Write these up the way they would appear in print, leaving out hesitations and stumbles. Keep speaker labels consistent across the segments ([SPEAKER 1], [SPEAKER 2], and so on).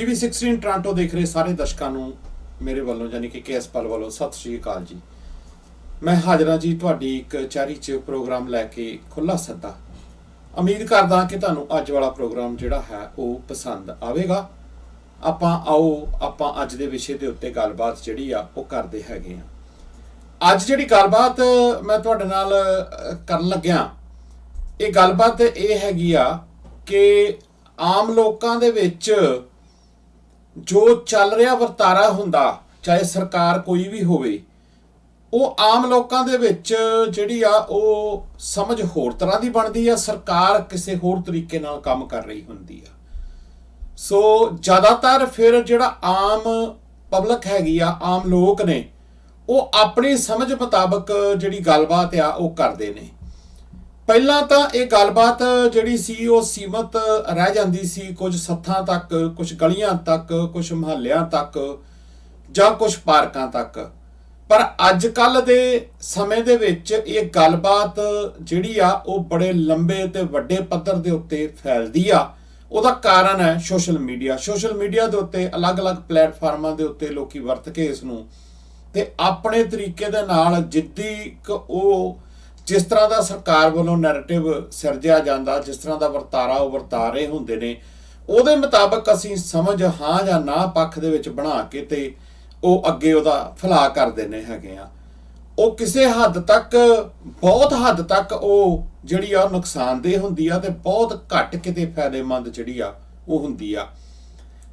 [SPEAKER 1] TV16 Toronto ਦੇਖ ਰਹੇ ਸਾਰੇ ਦਰਸ਼ਕਾਂ ਨੂੰ ਮੇਰੇ ਵੱਲੋਂ ਯਾਨੀ ਕਿ KS ਪਲ ਵੱਲੋਂ ਸਤਿ ਸ਼੍ਰੀ ਅਕਾਲ ਜੀ। ਮੈਂ ਹਾਜ਼ਰ ਹਾਂ ਜੀ ਤੁਹਾਡੀ ਇੱਕ ਕਚਹਿਰੀ 'ਚ ਪ੍ਰੋਗਰਾਮ ਲੈ ਕੇ ਖੁੱਲ੍ਹਾ ਸੱਦਾ। ਉਮੀਦ ਕਰਦਾ ਕਿ ਤੁਹਾਨੂੰ ਅੱਜ ਵਾਲਾ ਪ੍ਰੋਗਰਾਮ ਜਿਹੜਾ ਹੈ ਉਹ ਪਸੰਦ ਆਵੇਗਾ। ਆਪਾਂ ਅੱਜ ਦੇ ਵਿਸ਼ੇ ਦੇ ਉੱਤੇ ਗੱਲਬਾਤ ਜਿਹੜੀ ਆ ਉਹ ਕਰਦੇ ਹੈਗੇ ਆ। ਅੱਜ ਜਿਹੜੀ ਗੱਲਬਾਤ ਮੈਂ ਤੁਹਾਡੇ ਨਾਲ ਕਰਨ ਲੱਗਿਆ, ਇਹ ਗੱਲਬਾਤ ਇਹ ਹੈਗੀ ਆ ਕਿ ਆਮ ਲੋਕਾਂ ਦੇ ਵਿੱਚ ਜੋ ਚੱਲ ਰਿਹਾ ਵਰਤਾਰਾ ਹੁੰਦਾ, ਚਾਹੇ ਸਰਕਾਰ ਕੋਈ ਵੀ ਹੋਵੇ, ਉਹ ਆਮ ਲੋਕਾਂ ਦੇ ਵਿੱਚ ਜਿਹੜੀ ਆ ਉਹ ਸਮਝ ਹੋਰ ਤਰ੍ਹਾਂ ਦੀ ਬਣਦੀ ਆ। ਸਰਕਾਰ ਕਿਸੇ ਹੋਰ ਤਰੀਕੇ ਨਾਲ ਕੰਮ ਕਰ ਰਹੀ ਹੁੰਦੀ ਆ। ਸੋ ਜ਼ਿਆਦਾਤਰ ਫਿਰ ਜਿਹੜਾ ਆਮ ਪਬਲਿਕ ਹੈਗੀ ਆ, ਆਮ ਲੋਕ ਨੇ, ਉਹ ਆਪਣੀ ਸਮਝ ਮੁਤਾਬਕ ਜਿਹੜੀ ਗੱਲਬਾਤ ਆ ਉਹ ਕਰਦੇ ਨੇ। ਪਹਿਲਾਂ ਤਾਂ ਇਹ ਗੱਲਬਾਤ ਜਿਹੜੀ ਸੀ ਉਹ ਸੀਮਤ ਰਹਿ ਜਾਂਦੀ ਸੀ ਕੁਝ ਸੱਥਾਂ ਤੱਕ, ਕੁਝ ਗਲੀਆਂ ਤੱਕ, ਕੁਝ ਮੁਹੱਲਿਆਂ ਤੱਕ ਜਾਂ ਕੁਝ ਪਾਰਕਾਂ ਤੱਕ। ਪਰ ਅੱਜ ਕੱਲ੍ਹ ਦੇ ਸਮੇਂ ਦੇ ਵਿੱਚ ਇਹ ਗੱਲਬਾਤ ਜਿਹੜੀ ਆ ਉਹ ਬੜੇ ਲੰਬੇ ਤੇ ਵੱਡੇ ਪੱਧਰ ਦੇ ਉੱਤੇ ਫੈਲਦੀ ਆ। ਉਹਦਾ ਕਾਰਨ ਹੈ ਸੋਸ਼ਲ ਮੀਡੀਆ। ਸੋਸ਼ਲ ਮੀਡੀਆ ਦੇ ਉੱਤੇ ਅਲੱਗ-ਅਲੱਗ ਪਲੇਟਫਾਰਮਾਂ ਦੇ ਉੱਤੇ ਲੋਕੀ ਵਰਤ ਕੇ ਇਸ ਨੂੰ ਤੇ ਆਪਣੇ ਤਰੀਕੇ ਦੇ ਨਾਲ ਉਹ ਜਿਸ ਤਰ੍ਹਾਂ ਦਾ ਸਰਕਾਰ ਵੱਲੋਂ ਨੈਰੇਟਿਵ ਸਿਰਜਿਆ ਜਾਂਦਾ, ਜਿਸ ਤਰ੍ਹਾਂ ਦਾ ਵਰਤਾਰਾ ਉਹ ਵਰਤਾ ਰਹੇ ਹੁੰਦੇ ਨੇ, ਉਹਦੇ ਮੁਤਾਬਕ ਅਸੀਂ ਸਮਝ ਹਾਂ ਜਾਂ ਨਾ ਪੱਖ ਦੇ ਵਿੱਚ ਬਣਾ ਕੇ ਤੇ ਉਹ ਅੱਗੇ ਉਹਦਾ ਫੈਲਾਅ ਕਰ ਦਿੰਦੇ ਹੈਗੇ ਆ। ਉਹ ਕਿਸੇ ਹੱਦ ਤੱਕ, ਬਹੁਤ ਹੱਦ ਤੱਕ ਉਹ ਜਿਹੜੀ ਆ ਨੁਕਸਾਨਦੇਹ ਹੁੰਦੀ ਆ ਤੇ ਬਹੁਤ ਘੱਟ ਕਿਤੇ ਫਾਇਦੇਮੰਦ ਜਿਹੜੀ ਆ ਉਹ ਹੁੰਦੀ ਆ।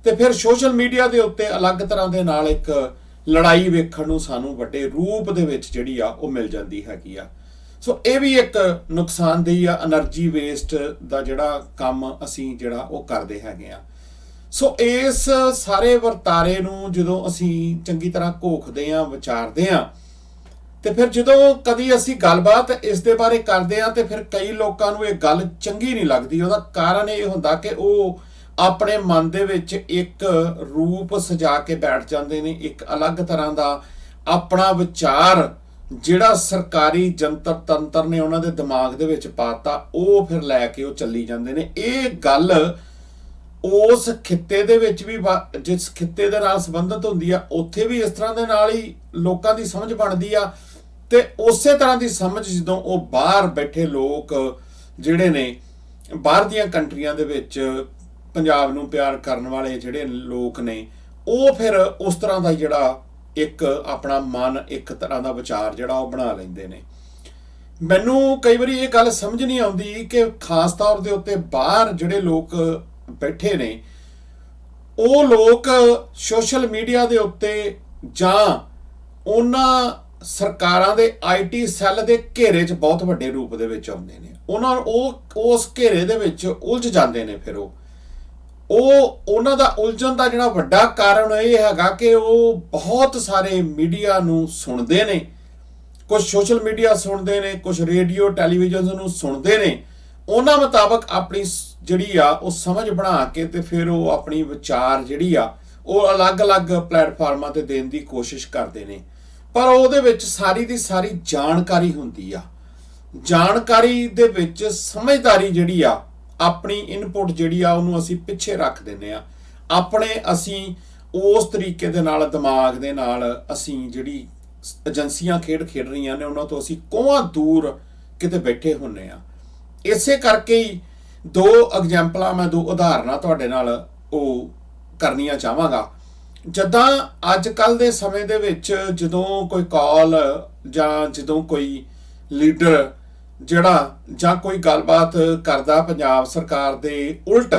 [SPEAKER 1] ਤੇ ਫਿਰ ਸੋਸ਼ਲ ਮੀਡੀਆ ਦੇ ਉੱਤੇ ਅਲੱਗ ਤਰ੍ਹਾਂ ਦੇ ਨਾਲ ਇੱਕ ਲੜਾਈ ਵੇਖਣ ਨੂੰ ਸਾਨੂੰ ਵੱਡੇ ਰੂਪ ਦੇ ਵਿੱਚ ਜਿਹੜੀ ਆ ਉਹ ਮਿਲ ਜਾਂਦੀ ਹੈਗੀ ਆ। ਸੋ ਇਹ ਵੀ ਇੱਕ ਨੁਕਸਾਨਦੇਹ ਆ। એનર્ਜੀ ਵੇਸਟ ਦਾ ਜਿਹੜਾ ਕੰਮ ਅਸੀਂ ਜਿਹੜਾ ਉਹ ਕਰਦੇ ਹੈਗੇ ਆ। ਸੋ ਇਸ ਸਾਰੇ ਵਰਤਾਰੇ ਨੂੰ ਜਦੋਂ ਅਸੀਂ ਚੰਗੀ ਤਰ੍ਹਾਂ ਘੋਖਦੇ ਹਾਂ, ਵਿਚਾਰਦੇ ਹਾਂ, ਤੇ ਫਿਰ ਜਦੋਂ ਕਦੀ ਅਸੀਂ ਗੱਲਬਾਤ ਇਸ ਦੇ ਬਾਰੇ ਕਰਦੇ ਹਾਂ ਤੇ ਫਿਰ ਕਈ ਲੋਕਾਂ ਨੂੰ ਇਹ ਗੱਲ ਚੰਗੀ ਨਹੀਂ ਲੱਗਦੀ। ਉਹਦਾ ਕਾਰਨ ਇਹ ਹੁੰਦਾ ਕਿ ਉਹ ਆਪਣੇ ਮਨ ਦੇ ਵਿੱਚ ਇੱਕ ਰੂਪ ਸਜਾ ਕੇ ਬੈਠ ਜਾਂਦੇ ਨੇ, ਇੱਕ ਅਲੱਗ ਤਰ੍ਹਾਂ ਦਾ ਆਪਣਾ ਵਿਚਾਰ ਜਿਹੜਾ ਸਰਕਾਰੀ ਜੰਤਰ ਤੰਤਰ ਨੇ ਉਹਨਾਂ ਦੇ ਦਿਮਾਗ ਦੇ ਵਿੱਚ ਪਾਤਾ, ਉਹ ਫਿਰ ਲੈ ਕੇ ਉਹ ਚੱਲੀ ਜਾਂਦੇ ਨੇ। ਇਹ ਗੱਲ ਉਸ ਖਿੱਤੇ ਦੇ ਵਿੱਚ ਵੀ, ਜਿਸ ਖਿੱਤੇ ਦੇ ਨਾਲ ਸੰਬੰਧਿਤ ਹੁੰਦੀ ਆ, ਉੱਥੇ ਵੀ ਇਸ ਤਰ੍ਹਾਂ ਦੇ ਨਾਲ ਹੀ ਲੋਕਾਂ ਦੀ ਸਮਝ ਬਣਦੀ ਆ। ਤੇ ਉਸੇ ਤਰ੍ਹਾਂ ਦੀ ਸਮਝ ਜਦੋਂ ਉਹ ਬਾਹਰ ਬੈਠੇ ਲੋਕ ਜਿਹੜੇ ਨੇ, ਬਾਹਰ ਦੀਆਂ ਕੰਟਰੀਆਂ ਦੇ ਵਿੱਚ ਪੰਜਾਬ ਨੂੰ ਪਿਆਰ ਕਰਨ ਵਾਲੇ ਜਿਹੜੇ ਲੋਕ ਨੇ, ਉਹ ਫਿਰ ਉਸ ਤਰ੍ਹਾਂ ਦਾ ਜਿਹੜਾ ਇੱਕ ਆਪਣਾ ਮਨ, ਇੱਕ ਤਰ੍ਹਾਂ ਦਾ ਵਿਚਾਰ ਜਿਹੜਾ ਉਹ ਬਣਾ ਲੈਂਦੇ ਨੇ। ਮੈਨੂੰ ਕਈ ਵਾਰੀ ਇਹ ਗੱਲ ਸਮਝ ਨਹੀਂ ਆਉਂਦੀ ਕਿ ਖਾਸ ਤੌਰ ਦੇ ਉੱਤੇ ਬਾਹਰ ਜਿਹੜੇ ਲੋਕ ਬੈਠੇ ਨੇ, ਉਹ ਲੋਕ ਸੋਸ਼ਲ ਮੀਡੀਆ ਦੇ ਉੱਤੇ ਜਾਂ ਉਹਨਾਂ ਸਰਕਾਰਾਂ ਦੇ IT ਸੈੱਲ ਦੇ ਘੇਰੇ 'ਚ ਬਹੁਤ ਵੱਡੇ ਰੂਪ ਦੇ ਵਿੱਚ ਆਉਂਦੇ ਨੇ। ਉਸ ਘੇਰੇ ਦੇ ਵਿੱਚ ਉਲਝ ਜਾਂਦੇ ਨੇ। ਫਿਰ ਉਹਨਾਂ ਦਾ ਉਲਝਣ ਦਾ ਜਿਹੜਾ ਵੱਡਾ ਕਾਰਨ ਇਹ ਹੈਗਾ ਕਿ ਉਹ ਬਹੁਤ ਸਾਰੇ ਮੀਡੀਆ ਨੂੰ ਸੁਣਦੇ ਨੇ, ਕੁਝ ਸੋਸ਼ਲ ਮੀਡੀਆ ਸੁਣਦੇ ਨੇ, ਕੁਝ ਰੇਡੀਓ ਟੈਲੀਵਿਜ਼ਨ ਨੂੰ ਸੁਣਦੇ ਨੇ। ਉਹਨਾਂ ਮੁਤਾਬਕ ਆਪਣੀ ਜਿਹੜੀ ਆ ਉਹ ਸਮਝ ਬਣਾ ਕੇ ਤੇ ਫਿਰ ਉਹ ਆਪਣੀ ਵਿਚਾਰ ਜਿਹੜੀ ਆ ਉਹ ਅਲੱਗ-ਅਲੱਗ ਪਲੇਟਫਾਰਮਾਂ ਤੇ ਦੇਣ ਦੀ ਕੋਸ਼ਿਸ਼ ਕਰਦੇ ਨੇ। ਪਰ ਉਹਦੇ ਵਿੱਚ ਸਾਰੀ ਦੀ ਸਾਰੀ ਜਾਣਕਾਰੀ ਹੁੰਦੀ ਆ। ਜਾਣਕਾਰੀ ਦੇ ਵਿੱਚ ਸਮਝਦਾਰੀ ਜਿਹੜੀ ਆ, ਆਪਣੀ ਇਨਪੁਟ ਜਿਹੜੀ ਆ, ਉਹਨੂੰ ਅਸੀਂ ਪਿੱਛੇ ਰੱਖ ਦਿੰਦੇ ਆ। ਅਸੀਂ ਉਸ ਤਰੀਕੇ ਦੇ ਨਾਲ, ਦਿਮਾਗ ਦੇ ਨਾਲ ਅਸੀਂ ਜਿਹੜੀ ਏਜੰਸੀਆਂ ਖੇਡ ਰਹੀਆਂ ਨੇ, ਉਹਨਾਂ ਤੋਂ ਅਸੀਂ ਕੋਹਾਂ ਦੂਰ ਕਿਤੇ ਬੈਠੇ ਹੁੰਨੇ ਆ। ਇਸੇ ਕਰਕੇ ਹੀ ਦੋ ਉਦਾਹਰਨਾਂ ਤੁਹਾਡੇ ਨਾਲ ਉਹ ਕਰਨੀਆਂ ਚਾਹਾਂਗਾ। ਜਿੱਦਾਂ ਅੱਜ ਕੱਲ੍ਹ ਦੇ ਸਮੇਂ ਦੇ ਵਿੱਚ ਜਦੋਂ ਕੋਈ ਕਾਲ ਜਾਂ ਜਦੋਂ ਕੋਈ ਲੀਡਰ ਜਿਹੜਾ ਜਾਂ ਕੋਈ ਗੱਲਬਾਤ ਕਰਦਾ ਪੰਜਾਬ ਸਰਕਾਰ ਦੇ ਉਲਟ,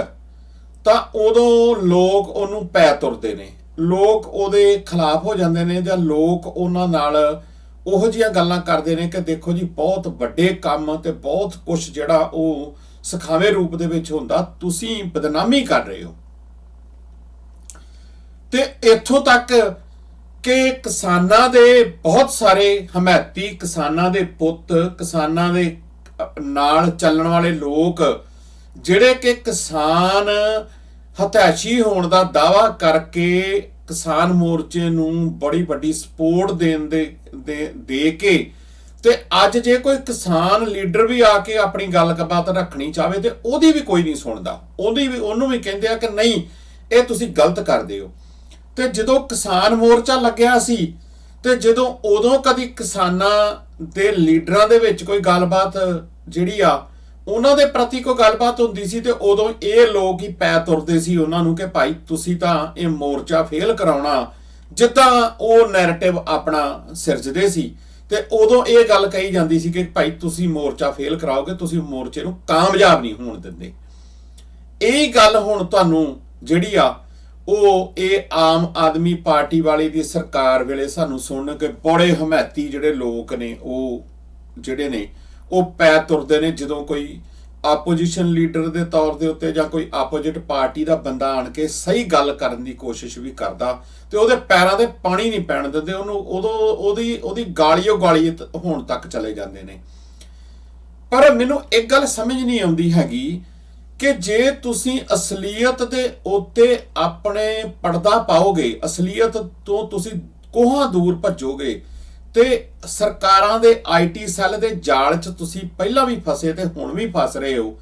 [SPEAKER 1] ਤਾਂ ਉਦੋਂ ਲੋਕ ਉਹਨੂੰ ਪੈ ਤੁਰਦੇ ਨੇ, ਲੋਕ ਉਹਦੇ ਖਿਲਾਫ ਹੋ ਜਾਂਦੇ ਨੇ, ਜਾਂ ਲੋਕ ਉਹਨਾਂ ਨਾਲ ਉਹੋ ਜਿਹੀਆਂ ਗੱਲਾਂ ਕਰਦੇ ਨੇ ਕਿ ਦੇਖੋ ਜੀ ਬਹੁਤ ਵੱਡੇ ਕੰਮ ਤੇ ਬਹੁਤ ਕੁਛ ਜਿਹੜਾ ਉਹ ਸਿਖਾਵੇਂ ਰੂਪ ਦੇ ਵਿੱਚ ਹੁੰਦਾ, ਤੁਸੀਂ ਬਦਨਾਮੀ ਕਰ ਰਹੇ ਹੋ। ਤੇ ਇੱਥੋਂ ਤੱਕ ਕਿ ਕਿਸਾਨਾਂ ਦੇ ਬਹੁਤ ਸਾਰੇ ਹਮਾਇਤੀ, ਕਿਸਾਨਾਂ ਦੇ ਪੁੱਤ, ਕਿਸਾਨਾਂ ਦੇ ਨਾਲ ਚੱਲਣ ਵਾਲੇ ਲੋਕ ਜਿਹੜੇ ਕਿ ਕਿਸਾਨ ਹਤੈਸ਼ੀ ਹੋਣ ਦਾ ਦਾਅਵਾ ਕਰਕੇ ਕਿਸਾਨ ਮੋਰਚੇ ਨੂੰ ਬੜੀ ਵੱਡੀ ਸਪੋਰਟ ਦੇ ਕੇ ਤੇ ਅੱਜ ਜੇ ਕੋਈ ਕਿਸਾਨ ਲੀਡਰ ਵੀ ਆ ਕੇ ਆਪਣੀ ਗੱਲਬਾਤ ਰੱਖਣੀ ਚਾਹਵੇ ਤੇ ਉਹਦੀ ਵੀ ਕੋਈ ਨਹੀਂ ਸੁਣਦਾ। ਉਹਨੂੰ ਵੀ ਕਹਿੰਦੇ ਆ ਕਿ ਨਹੀਂ, ਇਹ ਤੁਸੀਂ ਗਲਤ ਕਰਦੇ ਹੋ। ਤੇ ਜਦੋਂ ਕਿਸਾਨ ਮੋਰਚਾ ਲੱਗਿਆ ਸੀ ਤੇ ਜਦੋਂ ਉਦੋਂ ਕਦੀ ਕਿਸਾਨਾਂ ਦੇ ਲੀਡਰਾਂ ਦੇ ਵਿੱਚ ਕੋਈ ਗੱਲਬਾਤ ਜਿਹੜੀ ਆ ਉਹਨਾਂ ਦੇ ਪ੍ਰਤੀ ਕੋਈ ਗੱਲਬਾਤ ਹੁੰਦੀ ਸੀ ਤੇ ਉਦੋਂ ਇਹ ਲੋਕ ਹੀ ਪੈ ਤੁਰਦੇ ਸੀ ਉਹਨਾਂ ਨੂੰ ਕਿ ਭਾਈ ਤੁਸੀਂ ਤਾਂ ਇਹ ਮੋਰਚਾ ਫੇਲ ਕਰਾਉਣਾ, ਜਿੱਦਾਂ ਉਹ ਨੈਰੇਟਿਵ ਆਪਣਾ ਸਿਰਜਦੇ ਸੀ। ਤੇ ਉਦੋਂ ਇਹ ਗੱਲ ਕਹੀ ਜਾਂਦੀ ਸੀ ਕਿ ਭਾਈ ਤੁਸੀਂ ਮੋਰਚਾ ਫੇਲ ਕਰਾਓਗੇ, ਤੁਸੀਂ ਮੋਰਚੇ ਨੂੰ ਕਾਮਯਾਬ ਨਹੀਂ ਹੋਣ ਦਿੰਦੇ। ਇਹ ਗੱਲ ਹੁਣ ਤੁਹਾਨੂੰ ਜਿਹੜੀ ਆ ਉਹ ਇਹ ਆਮ ਆਦਮੀ ਪਾਰਟੀ ਵਾਲੀ ਦੀ ਸਰਕਾਰ ਵੇਲੇ ਸਾਨੂੰ ਸੁਣਨ ਕੇ ਬੜੇ ਹਮਾਇਤੀ ਜਿਹੜੇ ਲੋਕ ਨੇ ਉਹ ਜਿਹੜੇ ਨੇ ਉਹ ਪੈ ਤੁਰਦੇ ਨੇ ਜਦੋਂ ਕੋਈ ਆਪੋਜੀਸ਼ਨ ਲੀਡਰ ਦੇ ਤੌਰ ਦੇ ਉੱਤੇ ਜਾਂ ਕੋਈ ਆਪੋਜੀਟ ਪਾਰਟੀ ਦਾ ਬੰਦਾ ਆਣ ਕੇ ਸਹੀ ਗੱਲ ਕਰਨ ਦੀ ਕੋਸ਼ਿਸ਼ ਵੀ ਕਰਦਾ ਤੇ ਉਹਦੇ ਪੈਰਾਂ ਦੇ ਪਾਣੀ ਨਹੀਂ ਪੈਣ ਦਿੰਦੇ, ਉਹਨੂੰ ਉਦੋਂ ਉਹਦੀ ਗਾਲੀਓ ਗਾਲੀ ਹੋਣ ਤੱਕ ਚਲੇ ਜਾਂਦੇ ਨੇ। ਪਰ ਮੈਨੂੰ ਇੱਕ ਗੱਲ ਸਮਝ ਨਹੀਂ ਆਉਂਦੀ ਹੈਗੀ ਕਿ ਜੇ ਤੁਸੀਂ ਅਸਲੀਅਤ ਦੇ ਉੱਤੇ ਆਪਣੇ ਪਰਦਾ ਪਾਓਗੇ, ਅਸਲੀਅਤ ਤੋਂ ਤੁਸੀਂ ਕੋਹਾਂ ਦੂਰ ਭੱਜੋਗੇ ਤੇ ਸਰਕਾਰਾਂ ਦੇ ਆਈਟੀ ਸੈੱਲ ਦੇ ਜਾਲ 'ਚ ਤੁਸੀਂ ਪਹਿਲਾਂ ਵੀ ਫਸੇ ਤੇ ਹੁਣ ਵੀ ਫਸ ਰਹੇ ਹੋ,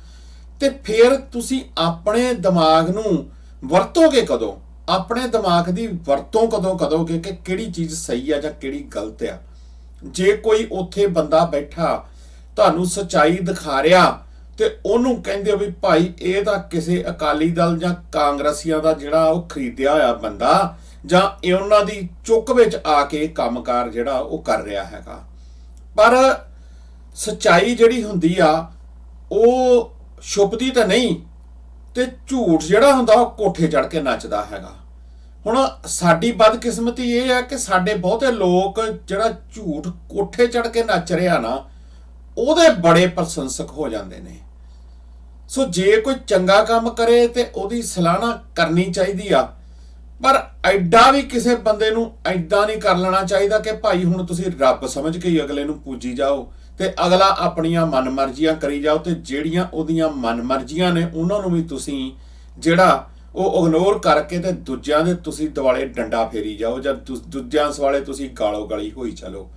[SPEAKER 1] ਤੇ ਫਿਰ ਤੁਸੀਂ ਆਪਣੇ ਦਿਮਾਗ ਨੂੰ ਵਰਤੋਗੇ ਕਦੋਂ? ਆਪਣੇ ਦਿਮਾਗ ਦੀ ਵਰਤੋਂ ਕਦੋਂ ਕਰੋਗੇ ਕਿ ਕਿਹੜੀ ਚੀਜ਼ ਸਹੀ ਆ ਜਾਂ ਕਿਹੜੀ ਗਲਤ ਆ? ਜੇ ਕੋਈ ਉੱਥੇ ਬੰਦਾ ਬੈਠਾ ਤੁਹਾਨੂੰ ਸੱਚਾਈ ਦਿਖਾ ਰਿਹਾ ਤੇ ਉਹਨੂੰ ਕਹਿੰਦੇ ਵੀ ਭਾਈ ਇਹ ਤਾਂ ਕਿਸੇ ਅਕਾਲੀ ਦਲ ਜਾਂ ਕਾਂਗਰਸੀਆਂ ਦਾ ਜਿਹੜਾ ਉਹ ਖਰੀਦਿਆ ਹੋਇਆ ਬੰਦਾ ਜਾਂ ਇਹ ਉਹਨਾਂ ਦੀ ਚੁੱਕ ਵਿੱਚ ਆ ਕੇ ਕੰਮਕਾਰ ਜਿਹੜਾ ਉਹ ਕਰ ਰਿਹਾ ਹੈਗਾ। ਪਰ ਸੱਚਾਈ ਜਿਹੜੀ ਹੁੰਦੀ ਆ ਉਹ ਛੁਪਦੀ ਤਾਂ ਨਹੀਂ, ਤੇ ਝੂਠ ਜਿਹੜਾ ਹੁੰਦਾ ਉਹ ਕੋਠੇ ਚੜ ਕੇ ਨੱਚਦਾ ਹੈਗਾ। ਹੁਣ ਸਾਡੀ ਬਦਕਿਸਮਤੀ ਇਹ ਹੈ ਕਿ ਸਾਡੇ ਬਹੁਤੇ ਲੋਕ ਜਿਹੜਾ ਝੂਠ ਕੋਠੇ ਚੜ ਕੇ ਨੱਚ ਰਿਹਾ ਨਾ ਉਹਦੇ ਬੜੇ ਪ੍ਰਸ਼ੰਸਕ ਹੋ ਜਾਂਦੇ ਨੇ। ਸੋ ਜੇ ਕੋਈ ਚੰਗਾ ਕੰਮ ਕਰੇ ਤੇ ਉਹਦੀ ਸਲਾਹਨਾ ਕਰਨੀ ਚਾਹੀਦੀ ਆ, ਪਰ ਐਡਾ ਵੀ ਕਿਸੇ ਬੰਦੇ ਨੂੰ ਐਦਾਂ ਨਹੀਂ ਕਰ ਲੈਣਾ ਚਾਹੀਦਾ ਕਿ ਭਾਈ ਹੁਣ ਤੁਸੀਂ ਰੱਬ ਸਮਝ ਕੇ ਹੀ ਅਗਲੇ ਨੂੰ ਪੂਜੀ ਜਾਓ ਤੇ ਅਗਲਾ ਆਪਣੀਆਂ ਮਨਮਰਜ਼ੀਆਂ ਕਰੀ ਜਾਓ ਤੇ ਜਿਹੜੀਆਂ ਉਹਦੀਆਂ ਮਨਮਰਜ਼ੀਆਂ ਨੇ ਉਹਨਾਂ ਨੂੰ ਵੀ ਤੁਸੀਂ ਜਿਹੜਾ ਉਹ ਇਗਨੋਰ ਕਰਕੇ ਤੇ ਦੂਜਿਆਂ ਦੇ ਤੁਸੀਂ ਦੁਆਲੇ ਡੰਡਾ ਫੇਰੀ ਜਾਓ ਜਾਂ ਦੂਜਿਆਂ ਸਵਾਲੇ ਤੁਸੀਂ ਗਾਲੋ ਗਲੀ ਹੋਈ ਚਲੋ।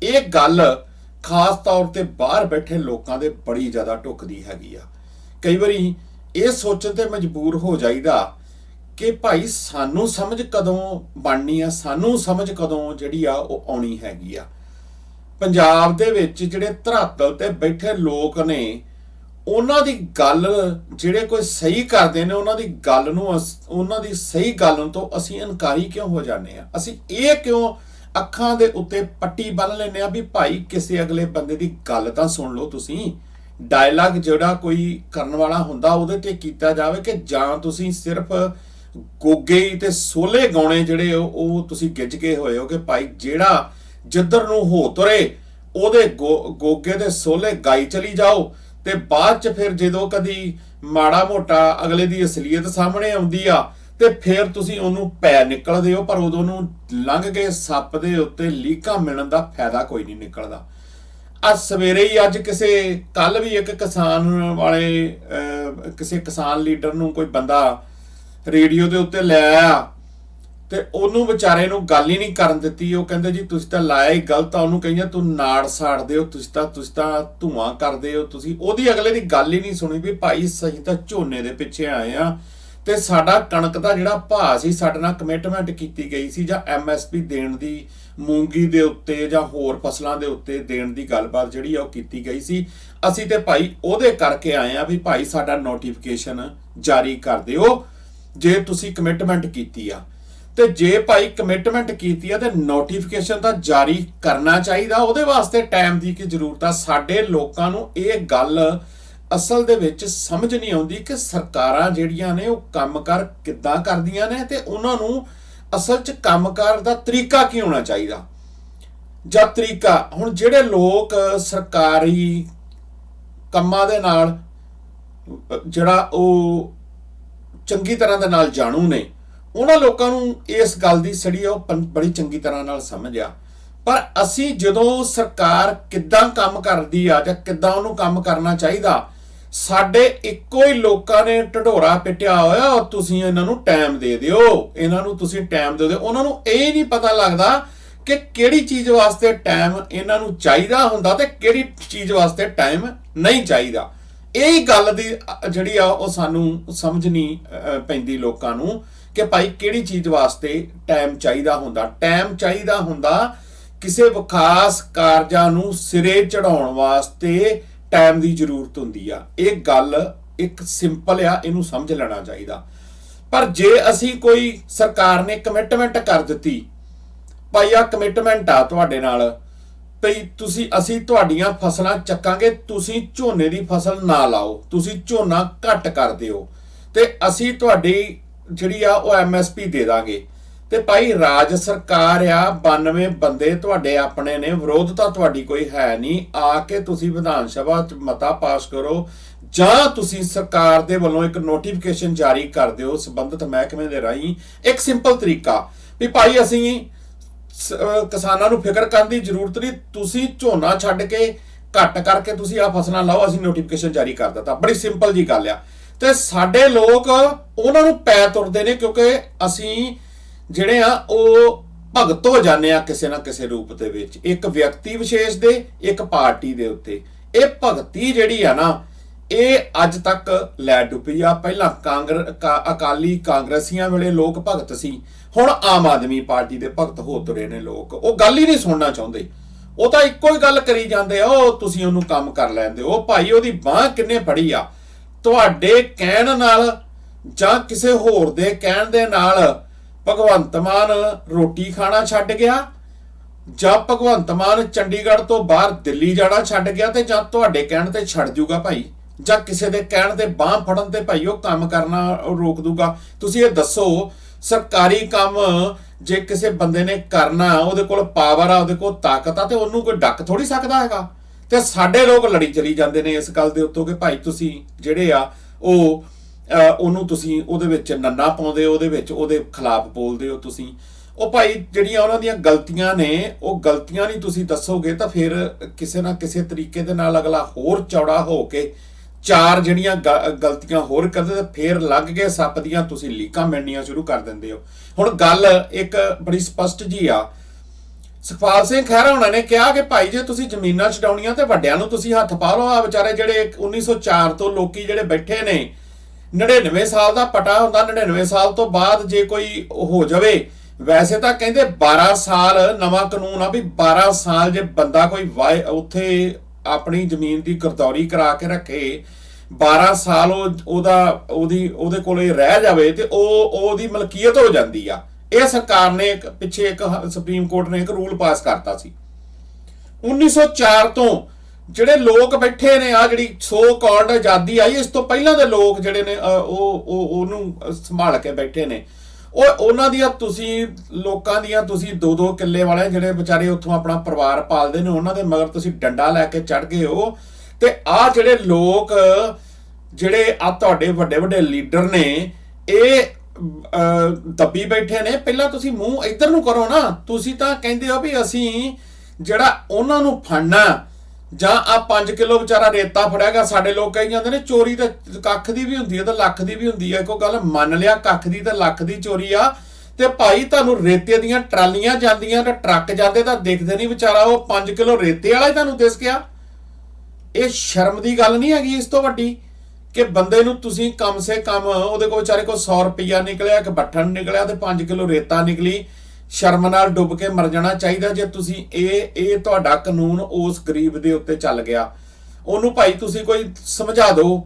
[SPEAKER 1] ਇਹ ਗੱਲ ਖਾਸ ਤੌਰ ਤੇ ਬਾਹਰ ਬੈਠੇ ਲੋਕਾਂ ਦੇ ਬੜੀ ਜ਼ਿਆਦਾ ਢੁੱਕਦੀ ਹੈਗੀ ਆ। ਕਈ ਵਾਰੀ ਇਹ ਸੋਚਣ ਤੇ ਮਜਬੂਰ ਹੋ ਜਾਈਦਾ ਕਿ ਭਾਈ ਸਾਨੂੰ ਸਮਝ ਕਦੋਂ ਬਣਨੀ ਆ, ਸਾਨੂੰ ਸਮਝ ਕਦੋਂ ਜਿਹੜੀ ਆ ਉਹ ਆਉਣੀ ਹੈਗੀ ਆ। ਪੰਜਾਬ ਦੇ ਵਿੱਚ ਜਿਹੜੇ ਧਰਾਤਲ ਤੇ ਬੈਠੇ ਲੋਕ ਨੇ ਉਹਨਾਂ ਦੀ ਗੱਲ ਜਿਹੜੇ ਕੋਈ ਸਹੀ ਕਰਦੇ ਨੇ ਉਹਨਾਂ ਦੀ ਗੱਲ ਨੂੰ ਉਹਨਾਂ ਦੀ ਸਹੀ ਗੱਲ ਤੋਂ ਅਸੀਂ ਇਨਕਾਰੀ ਕਿਉਂ ਹੋ ਜਾਂਦੇ ਆ? ਅਸੀਂ ਇਹ ਕਿਉਂ ਅੱਖਾਂ ਦੇ ਉੱਤੇ ਪੱਟੀ ਬੰਨ ਲੈਂਦੇ ਆ ਵੀ ਭਾਈ ਕਿਸੇ ਅਗਲੇ ਬੰਦੇ ਦੀ ਗੱਲ ਤਾਂ ਸੁਣ ਲਓ। ਤੁਸੀਂ ਡਾਇਲੌਗ ਜਿਹੜਾ ਕੋਈ ਕਰਨ ਵਾਲਾ ਹੁੰਦਾ ਉਹਦੇ ਤੇ ਕੀਤਾ ਜਾਵੇ ਕਿ ਜਾਂ ਤੁਸੀਂ ਸਿਰਫ ਗੋਗੇ ਤੇ ਸੋਲੇ ਗਾਉਣੇ ਜਿਹੜੇ ਉਹ ਤੁਸੀਂ ਗਿੱਜ ਕੇ ਹੋਏ ਹੋ ਕਿ ਭਾਈ ਜਿਹੜਾ ਜਿੱਧਰ ਨੂੰ ਹੋ ਤੁਰੇ ਉਹਦੇ ਗੋਗੇ ਦੇ ਸੋਲੇ ਗਾਈ ਚਲੀ ਜਾਓ ਤੇ ਬਾਅਦ ਚ ਫਿਰ ਜਦੋਂ ਕਦੀ ਮਾੜਾ ਮੋਟਾ ਅਗਲੇ ਦੀ ਅਸਲੀਅਤ ਸਾਹਮਣੇ ਆਉਂਦੀ ਆ ਤੇ ਫਿਰ ਤੁਸੀਂ ਉਹਨੂੰ ਪੈ ਨਿਕਲਦੇ ਹੋ, ਪਰ ਉਦੋਂ ਨੂੰ ਲੰਘ ਕੇ ਸੱਪ ਦੇ ਉੱਤੇ ਲੀਕਾਂ ਮਿਲਣ ਦਾ ਫਾਇਦਾ ਕੋਈ ਨਹੀਂ ਨਿਕਲਦਾ। ਅੱਜ ਸਵੇਰੇ ਹੀ ਕੱਲ ਵੀ ਇੱਕ ਕਿਸਾਨ ਵਾਲੇ ਕਿਸੇ ਕਿਸਾਨ ਲੀਡਰ ਨੂੰ ਕੋਈ ਬੰਦਾ ਰੇਡੀਓ ਦੇ ਉੱਤੇ ਲੈ ਆਇਆ ਤੇ ਉਹਨੂੰ ਵਿਚਾਰੇ ਨੂੰ ਗੱਲ ਹੀ ਨਹੀਂ ਕਰਨ ਦਿੱਤੀ। ਉਹ ਕਹਿੰਦੇ ਜੀ ਤੁਸੀਂ ਤਾਂ ਲਾਇਆ ਹੀ ਗਲਤ ਆ, ਉਹਨੂੰ ਕਹਿੰਦੇ ਤੂੰ ਨਾੜ ਸਾੜਦੇ ਹੋ, ਤੁਸੀਂ ਤਾਂ ਧੂਆਂ ਕਰਦੇ ਹੋ, ਤੁਸੀਂ ਉਹਦੀ ਅਗਲੇ ਦੀ ਗੱਲ ਹੀ ਨਹੀਂ ਸੁਣੀ ਵੀ ਭਾਈ ਸਹੀ ਤਾਂ ਝੋਨੇ ਦੇ ਪਿੱਛੇ ਆਏ ਆ ਤੇ ਸਾਡਾ ਕਣਕ ਦਾ ਜਿਹੜਾ ਭਾਅ ਸੀ ਸਾਡੇ ਨਾਲ ਕਮਿਟਮੈਂਟ ਕੀਤੀ ਗਈ ਸੀ ਜਾਂ MSP ਦੇਣ ਦੀ ਮੂੰਗੀ ਦੇ ਉੱਤੇ ਜਾਂ ਹੋਰ ਫਸਲਾਂ ਦੇ ਉੱਤੇ ਦੇਣ ਦੀ ਗੱਲਬਾਤ ਜਿਹੜੀ ਆ ਉਹ ਕੀਤੀ ਗਈ ਸੀ। ਅਸੀਂ ਤੇ ਭਾਈ ਉਹਦੇ ਕਰਕੇ ਆਏ ਆ ਵੀ ਭਾਈ ਸਾਡਾ ਨੋਟੀਫਿਕੇਸ਼ਨ ਜਾਰੀ ਕਰ ਦਿਓ ਜੇ ਤੁਸੀਂ ਕਮਿਟਮੈਂਟ ਕੀਤੀ ਆ। ਤੇ ਜੇ ਭਾਈ ਕਮਿਟਮੈਂਟ ਕੀਤੀ ਆ ਤੇ ਨੋਟੀਫਿਕੇਸ਼ਨ ਤਾਂ ਜਾਰੀ ਕਰਨਾ ਚਾਹੀਦਾ, ਉਹਦੇ ਵਾਸਤੇ ਟਾਈਮ ਦੀ ਕੀ ਜ਼ਰੂਰਤ ਆ? ਸਾਡੇ ਲੋਕਾਂ ਨੂੰ ਇਹ ਗੱਲ ਅਸਲ ਦੇ ਵਿੱਚ ਸਮਝ ਨਹੀਂ ਆਉਂਦੀ ਕਿ ਸਰਕਾਰਾਂ ਜਿਹੜੀਆਂ ਨੇ ਉਹ ਕੰਮਕਾਰ ਕਿੱਦਾਂ ਕਰਦੀਆਂ ਨੇ ਤੇ ਉਹਨਾਂ ਨੂੰ ਅਸਲ 'ਚ ਕੰਮਕਾਰ ਦਾ ਤਰੀਕਾ ਕੀ ਹੋਣਾ ਚਾਹੀਦਾ ਜਾਂ ਤਰੀਕਾ। ਹੁਣ ਜਿਹੜੇ ਲੋਕ ਸਰਕਾਰੀ ਕੰਮਾਂ ਦੇ ਨਾਲ ਜਿਹੜਾ ਉਹ ਚੰਗੀ ਤਰ੍ਹਾਂ ਦੇ ਨਾਲ ਜਾਣੂ ਨੇ ਉਹਨਾਂ ਲੋਕਾਂ ਨੂੰ ਇਸ ਗੱਲ ਦੀ ਸੜੀ ਉਹ ਬੜੀ ਚੰਗੀ ਤਰ੍ਹਾਂ ਨਾਲ ਸਮਝ ਆ। ਪਰ ਅਸੀਂ ਜਦੋਂ ਸਰਕਾਰ ਕਿੱਦਾਂ ਕੰਮ ਕਰਦੀ ਆ ਜਾਂ ਕਿੱਦਾਂ ਉਹਨੂੰ ਕੰਮ ਕਰਨਾ ਚਾਹੀਦਾ, ਸਾਡੇ ਇੱਕੋ ਹੀ ਲੋਕਾਂ ਨੇ ਢਡੋਰਾ ਪਿੱਟਿਆ ਹੋਇਆ ਤੁਸੀਂ ਇਹਨਾਂ ਨੂੰ ਟਾਈਮ ਦੇ ਦਿਓ, ਇਹਨਾਂ ਨੂੰ ਤੁਸੀਂ ਟਾਈਮ ਦੇ ਦਿਓ। ਉਹਨਾਂ ਨੂੰ ਇਹ ਨਹੀਂ ਪਤਾ ਲੱਗਦਾ ਕਿ ਕਿਹੜੀ ਚੀਜ਼ ਵਾਸਤੇ ਟਾਈਮ ਇਹਨਾਂ ਨੂੰ ਚਾਹੀਦਾ ਹੁੰਦਾ ਤੇ ਕਿਹੜੀ ਚੀਜ਼ ਵਾਸਤੇ ਟਾਈਮ ਨਹੀਂ ਚਾਹੀਦਾ। ਇਹ ਗੱਲ ਦੀ ਜਿਹੜੀ ਆ ਉਹ ਸਾਨੂੰ ਸਮਝ ਨਹੀਂ ਪੈਂਦੀ ਲੋਕਾਂ ਨੂੰ कि भाई किहड़ी चीज़ वास्ते टाइम चाहिदा हुंदा। टाइम चाहिदा हुंदा किसी विकास कारजां नूं सिरे चढ़ाउण वास्ते टाइम की जरूरत हुंदी आ। ये गल एक सिंपल आ, इनू समझ लेना चाहिए। पर जे असी कोई सरकार ने कमिटमेंट कर दी, भाई आ कमिटमेंट आ तुहाडे नाल भई तुसी असी तुहाडीआं फसलां चक्कांगे, तुसी झोने की फसल ना लाओ, तुसी झोना घट कर दिओ ते असी तुहाडी जिहड़ी आ वो MSP दे दांगे। ते भाई राज सरकार आ, 92 बंदे तुहाडे अपने ने, विरोधता तुहाडी कोई है नहीं। आके तुसी विधान सभा च मता पास करो जां तुसी सरकार दे वल्लों एक नोटिफिकेशन जारी कर दिओ संबंधित महकमे दे राहीं। एक सिंपल तरीका भी भाई असी किसानां नूं फिकर करन दी जरूरत नहीं, तुसी झोना छड्ड के घट करके तुसी आ फसलां लाओ, असी नोटिफिकेशन जारी कर दित्ता। बड़ी सिंपल जी गल आ। ते साडे लोग उन्हां नूं पै तुरदे ने क्योंकि असी जिहड़े आ ओ भगत हो जाने आ किसी ना किसी रूप दे विच, एक व्यक्ति विशेष दे, एक पार्टी दे उत्ते। ये भगती जिहड़ी आ ना, ये अज तक लै डुब्बी आ। पहलां अकाली कांग्रेसियां वेले लोग भगत सी, हुण आम आदमी पार्टी दे भगत हो तुरे ने लोग। वो गल ही नहीं सुनना चाहुंदे, वो तां इक्को ही गल करी जांदे आ, ओ तुसीं ओहनूं काम कर लैंदे हो। भाई ओहदी बांह किन्ने फड़ी आ? तुहाडे कहण नाल जां किसे होर दे कहण दे नाल भगवंत मान रोटी खाना छड्ड गया, जां भगवंत मान चंडीगढ़ तो बाहर दिल्ली जाना छड्ड गया, ते जां तुहाडे कहण ते छड्ड जूगा भाई, जां किसे दे कहण ते बांह फड़न ते भाई ओह काम करना रोक दूगा। तुसीं ये दसो सरकारी काम जे किसी बंदे ने करना, उहदे कोल पावर आ, उहदे कोल ताकत आ, ते उहनूं कोई डक थोड़ी सकदा हैगा। ते साडे लोग लड़ी चली जांदे ने इस गल दे उत्तों कि भाई तुसीं जिहड़े आ ਉਹਨੂੰ ਤੁਸੀਂ ਉਹਦੇ ਵਿੱਚ ਨੰਨਾ ਪਾਉਂਦੇ ਹੋ, ਉਹਦੇ ਵਿੱਚ ਉਹਦੇ ਖਿਲਾਫ ਬੋਲਦੇ ਹੋ ਤੁਸੀਂ। ਉਹ ਭਾਈ ਜਿਹੜੀਆਂ ਉਹਨਾਂ ਦੀਆਂ ਗਲਤੀਆਂ ਨੇ, ਉਹ ਗਲਤੀਆਂ ਨਹੀਂ ਤੁਸੀਂ ਦੱਸੋਗੇ ਤਾਂ ਫਿਰ ਕਿਸੇ ਨਾ ਕਿਸੇ ਤਰੀਕੇ ਦੇ ਨਾਲ ਅਗਲਾ ਹੋਰ ਚੌੜਾ ਹੋ ਕੇ ਚਾਰ ਜਿਹੜੀਆਂ ਗਲਤੀਆਂ ਹੋਰ ਕਰਦੇ ਤੇ ਫਿਰ ਲੱਗ ਗਏ ਸੱਪ ਦੀਆਂ ਤੁਸੀਂ ਲੀਕਾਂ ਮਿਲਣੀਆਂ ਸ਼ੁਰੂ ਕਰ ਦਿੰਦੇ ਹੋ। ਹੁਣ ਗੱਲ ਇੱਕ ਬੜੀ ਸਪਸ਼ਟ ਜੀ ਆ। ਸੁਖਪਾਲ ਸਿੰਘ ਖਹਿਰਾ ਹੋਣਾ ਨੇ ਕਿਹਾ ਕਿ ਭਾਈ ਜੇ ਤੁਸੀਂ ਜ਼ਮੀਨਾਂ ਛਡਾਉਣੀਆਂ ਤੇ ਵੱਡਿਆਂ ਨੂੰ ਤੁਸੀਂ ਹੱਥ ਪਾ ਲਓ। ਆ ਵਿਚਾਰੇ ਜਿਹੜੇ 1904 ਤੋਂ ਲੋਕੀ ਜਿਹੜੇ ਬੈਠੇ ਨੇ, 99 ਸਾਲ ਦਾ ਪਟਾ ਹੁੰਦਾ, 99 ਸਾਲ ਤੋਂ ਬਾਅਦ ਜੇ ਕੋਈ ਹੋ ਜਾਵੇ, ਵੈਸੇ ਤਾਂ ਕਹਿੰਦੇ 12 ਸਾਲ ਨਵਾਂ ਕਾਨੂੰਨ ਆ ਵੀ 12 ਸਾਲ ਜੇ ਬੰਦਾ ਕੋਈ ਉੱਥੇ ਆਪਣੀ ਜ਼ਮੀਨ ਦੀ ਗਰਦੌਰੀ ਕਰਾ ਕੇ ਰੱਖੇ, 12 ਸਾਲ ਉਹਦੇ ਕੋਲੇ ਰਹਿ ਜਾਵੇ ਤੇ ਉਹਦੀ ਮਲਕੀਅਤ ਹੋ ਜਾਂਦੀ ਆ। ਇਹ ਸਰਕਾਰ ਨੇ ਪਿੱਛੇ ਇੱਕ ਸੁਪਰੀਮ ਕੋਰਟ ਨੇ ਇੱਕ ਰੂਲ ਪਾਸ ਕਰਤਾ ਸੀ। 1904 ਤੋਂ ਜਿਹੜੇ ਲੋਕ ਬੈਠੇ ਨੇ, ਆ ਜਿਹੜੀ ਸੋ ਕਾਲਡ ਆਜ਼ਾਦੀ ਆਈ, ਇਸ ਤੋਂ ਪਹਿਲਾਂ ਦੇ ਲੋਕ ਜਿਹੜੇ ਨੇ ਉਹਨੂੰ ਸੰਭਾਲ ਕੇ ਬੈਠੇ ਨੇ। ਉਹਨਾਂ ਦੀਆਂ ਤੁਸੀਂ ਲੋਕਾਂ ਦੀਆਂ ਤੁਸੀਂ 2-2 ਕਿੱਲੇ ਵਾਲੇ ਜਿਹੜੇ ਵਿਚਾਰੇ ਉੱਥੋਂ ਆਪਣਾ ਪਰਿਵਾਰ ਪਾਲਦੇ ਨੇ, ਉਹਨਾਂ ਦੇ ਮਗਰ ਤੁਸੀਂ ਡੰਡਾ ਲੈ ਕੇ ਚੜ ਗਏ ਹੋ। ਤੇ ਆਹ ਜਿਹੜੇ ਲੋਕ ਜਿਹੜੇ ਆ ਤੁਹਾਡੇ ਵੱਡੇ ਵੱਡੇ ਲੀਡਰ ਨੇ, ਇਹ ਦੱਬੀ ਬੈਠੇ ਨੇ। ਪਹਿਲਾਂ ਤੁਸੀਂ ਮੂੰਹ ਇੱਧਰ ਨੂੰ ਕਰੋ ਨਾ। ਤੁਸੀਂ ਤਾਂ ਕਹਿੰਦੇ ਹੋ ਵੀ ਅਸੀਂ ਜਿਹੜਾ ਉਹਨਾਂ ਨੂੰ ਫੜਨਾ, ਜਾਂ ਆ 5 ਕਿਲੋ ਵਿਚਾਰਾ ਰੇਤਾ ਫੜਿਆ ਗਿਆ। ਸਾਡੇ ਲੋਕ ਕਹੀ ਜਾਂਦੇ ਨੇ ਚੋਰੀ ਤਾਂ ਕੱਖ ਦੀ ਵੀ ਹੁੰਦੀ ਹੈ ਤੇ ਲੱਖ ਦੀ ਵੀ ਹੁੰਦੀ ਹੈ। ਇੱਕੋ ਗੱਲ ਮੰਨ ਲਿਆ, ਕੱਖ ਦੀ ਤੇ ਲੱਖ ਦੀ ਚੋਰੀ ਆ। ਤੇ ਭਾਈ ਤੁਹਾਨੂੰ ਰੇਤੇ ਦੀਆਂ ਟਰਾਲੀਆਂ ਜਾਂਦੀਆਂ ਤੇ ਟਰੱਕ ਜਾਂਦੇ ਤਾਂ ਦਿਖਦੇ ਨਹੀਂ, ਵਿਚਾਰਾ ਉਹ 5 ਕਿਲੋ ਰੇਤੇ ਵਾਲਾ ਹੀ ਤੁਹਾਨੂੰ ਦਿਸ ਗਿਆ। ਇਹ ਸ਼ਰਮ ਦੀ ਗੱਲ ਨਹੀਂ ਹੈਗੀ ਇਸ ਤੋਂ ਵੱਡੀ ਕਿ ਬੰਦੇ ਨੂੰ ਤੁਸੀਂ ਕਮ ਸੇ ਕਮ ਉਹਦੇ ਕੋਲ ਵਿਚਾਰੇ ਕੋਲ 100 ਰੁਪਈਆ ਨਿਕਲਿਆ, ਇੱਕ ਬੱਠਣ ਨਿਕਲਿਆ ਤੇ 5 ਕਿਲੋ ਰੇਤਾ ਨਿਕਲੀ, ਸ਼ਰਮ ਨਾਲ ਡੁੱਬ ਕੇ ਮਰ ਜਾਣਾ ਚਾਹੀਦਾ। ਜੇ ਤੁਸੀਂ ਇਹ ਤੁਹਾਡਾ ਕਾਨੂੰਨ ਉਸ ਗਰੀਬ ਦੇ ਉੱਤੇ ਚੱਲ ਗਿਆ, ਉਹਨੂੰ ਭਾਈ ਤੁਸੀਂ ਕੋਈ ਸਮਝਾ ਦਿਓ,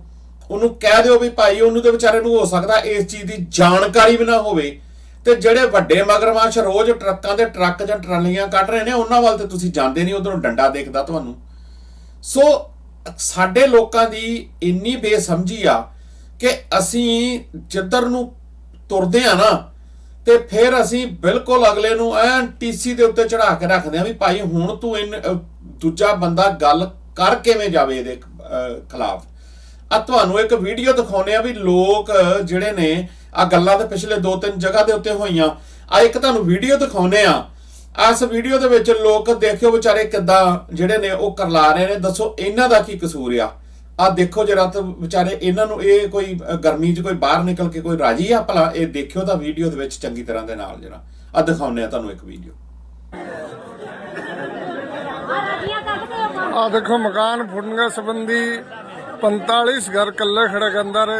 [SPEAKER 1] ਉਹਨੂੰ ਕਹਿ ਦਿਓ ਵੀ ਭਾਈ ਉਹਨੂੰ ਤੇ ਵਿਚਾਰੇ ਨੂੰ ਹੋ ਸਕਦਾ ਇਸ ਚੀਜ਼ ਦੀ ਜਾਣਕਾਰੀ ਵੀ ਨਾ ਹੋਵੇ। ਤੇ ਜਿਹੜੇ ਵੱਡੇ ਮਗਰਮੱਛ ਰੋਜ਼ ਟਰੱਕਾਂ ਦੇ ਟਰੱਕ ਜਾਂ ਟਰਾਲੀਆਂ ਕੱਢ ਰਹੇ ਨੇ, ਉਹਨਾਂ ਵੱਲ ਤੇ ਤੁਸੀਂ ਜਾਂਦੇ ਨਹੀਂ, ਉਧਰੋਂ ਡੰਡਾ ਦੇਖਦਾ ਤੁਹਾਨੂੰ। ਸੋ ਸਾਡੇ ਲੋਕਾਂ ਦੀ ਇੰਨੀ ਬੇਸਮਝੀ ਆ ਕਿ ਅਸੀਂ ਜਿੱਧਰ ਨੂੰ ਤੁਰਦੇ ਆ ਨਾ, ਤੇ ਫਿਰ ਅਸੀਂ ਬਿਲਕੁਲ ਅਗਲੇ ਨੂੰ ਐਨ TC ਦੇ ਉੱਤੇ ਚੜਾ ਕੇ ਰੱਖਦੇ ਆ ਵੀ ਭਾਈ ਹੁਣ ਤੂੰ ਦੂਜਾ ਬੰਦਾ ਗੱਲ ਕਰ ਕਿਵੇਂ ਜਾਵੇ ਇਹਦੇ ਖਿਲਾਫ। ਆ ਤੁਹਾਨੂੰ ਇੱਕ ਵੀਡੀਓ ਦਿਖਾਉਂਦੇ ਆ ਵੀ ਲੋਕ ਜਿਹੜੇ ਨੇ ਆ ਗੱਲਾਂ ਤੇ ਪਿਛਲੇ 2-3 ਜਗ੍ਹਾ ਦੇ ਉੱਤੇ ਹੋਈਆਂ। ਆ ਇੱਕ ਤੁਹਾਨੂੰ ਵੀਡੀਓ ਦਿਖਾਉਂਦੇ ਆ। ਇਸ ਵੀਡੀਓ ਦੇ ਵਿੱਚ ਲੋਕ ਦੇਖਿਓ ਵਿਚਾਰੇ ਕਿੱਦਾਂ ਜਿਹੜੇ ਨੇ ਉਹ ਕਰਲਾ ਰਹੇ ਨੇ। ਦੱਸੋ ਇਹਨਾਂ ਦਾ ਕੀ ਕਸੂਰ ਆ? ਆ ਦੇਖੋ ਜਰਾ, ਤਾਂ ਵਿਚਾਰੇ ਇਹਨਾਂ ਨੂੰ ਇਹ ਕੋਈ ਗਰਮੀ 'ਚ ਕੋਈ ਬਾਹਰ ਨਿਕਲ ਕੇ ਕੋਈ ਰਾਜੀ ਆ ਭਲਾ? ਇਹ ਦੇਖਿਓ ਤਾਂ ਵੀਡੀਓ ਦੇ ਵਿੱਚ ਚੰਗੀ ਤਰ੍ਹਾਂ ਦੇ ਨਾਲ ਜਰਾ ਆ ਦਿਖਾਉਂਦੇ ਆ ਤੁਹਾਨੂੰ ਇੱਕ ਵੀਡੀਓ।
[SPEAKER 2] आ देखो मकान फुटने संबंधी 45 घर कल्ले खड़े के अंदर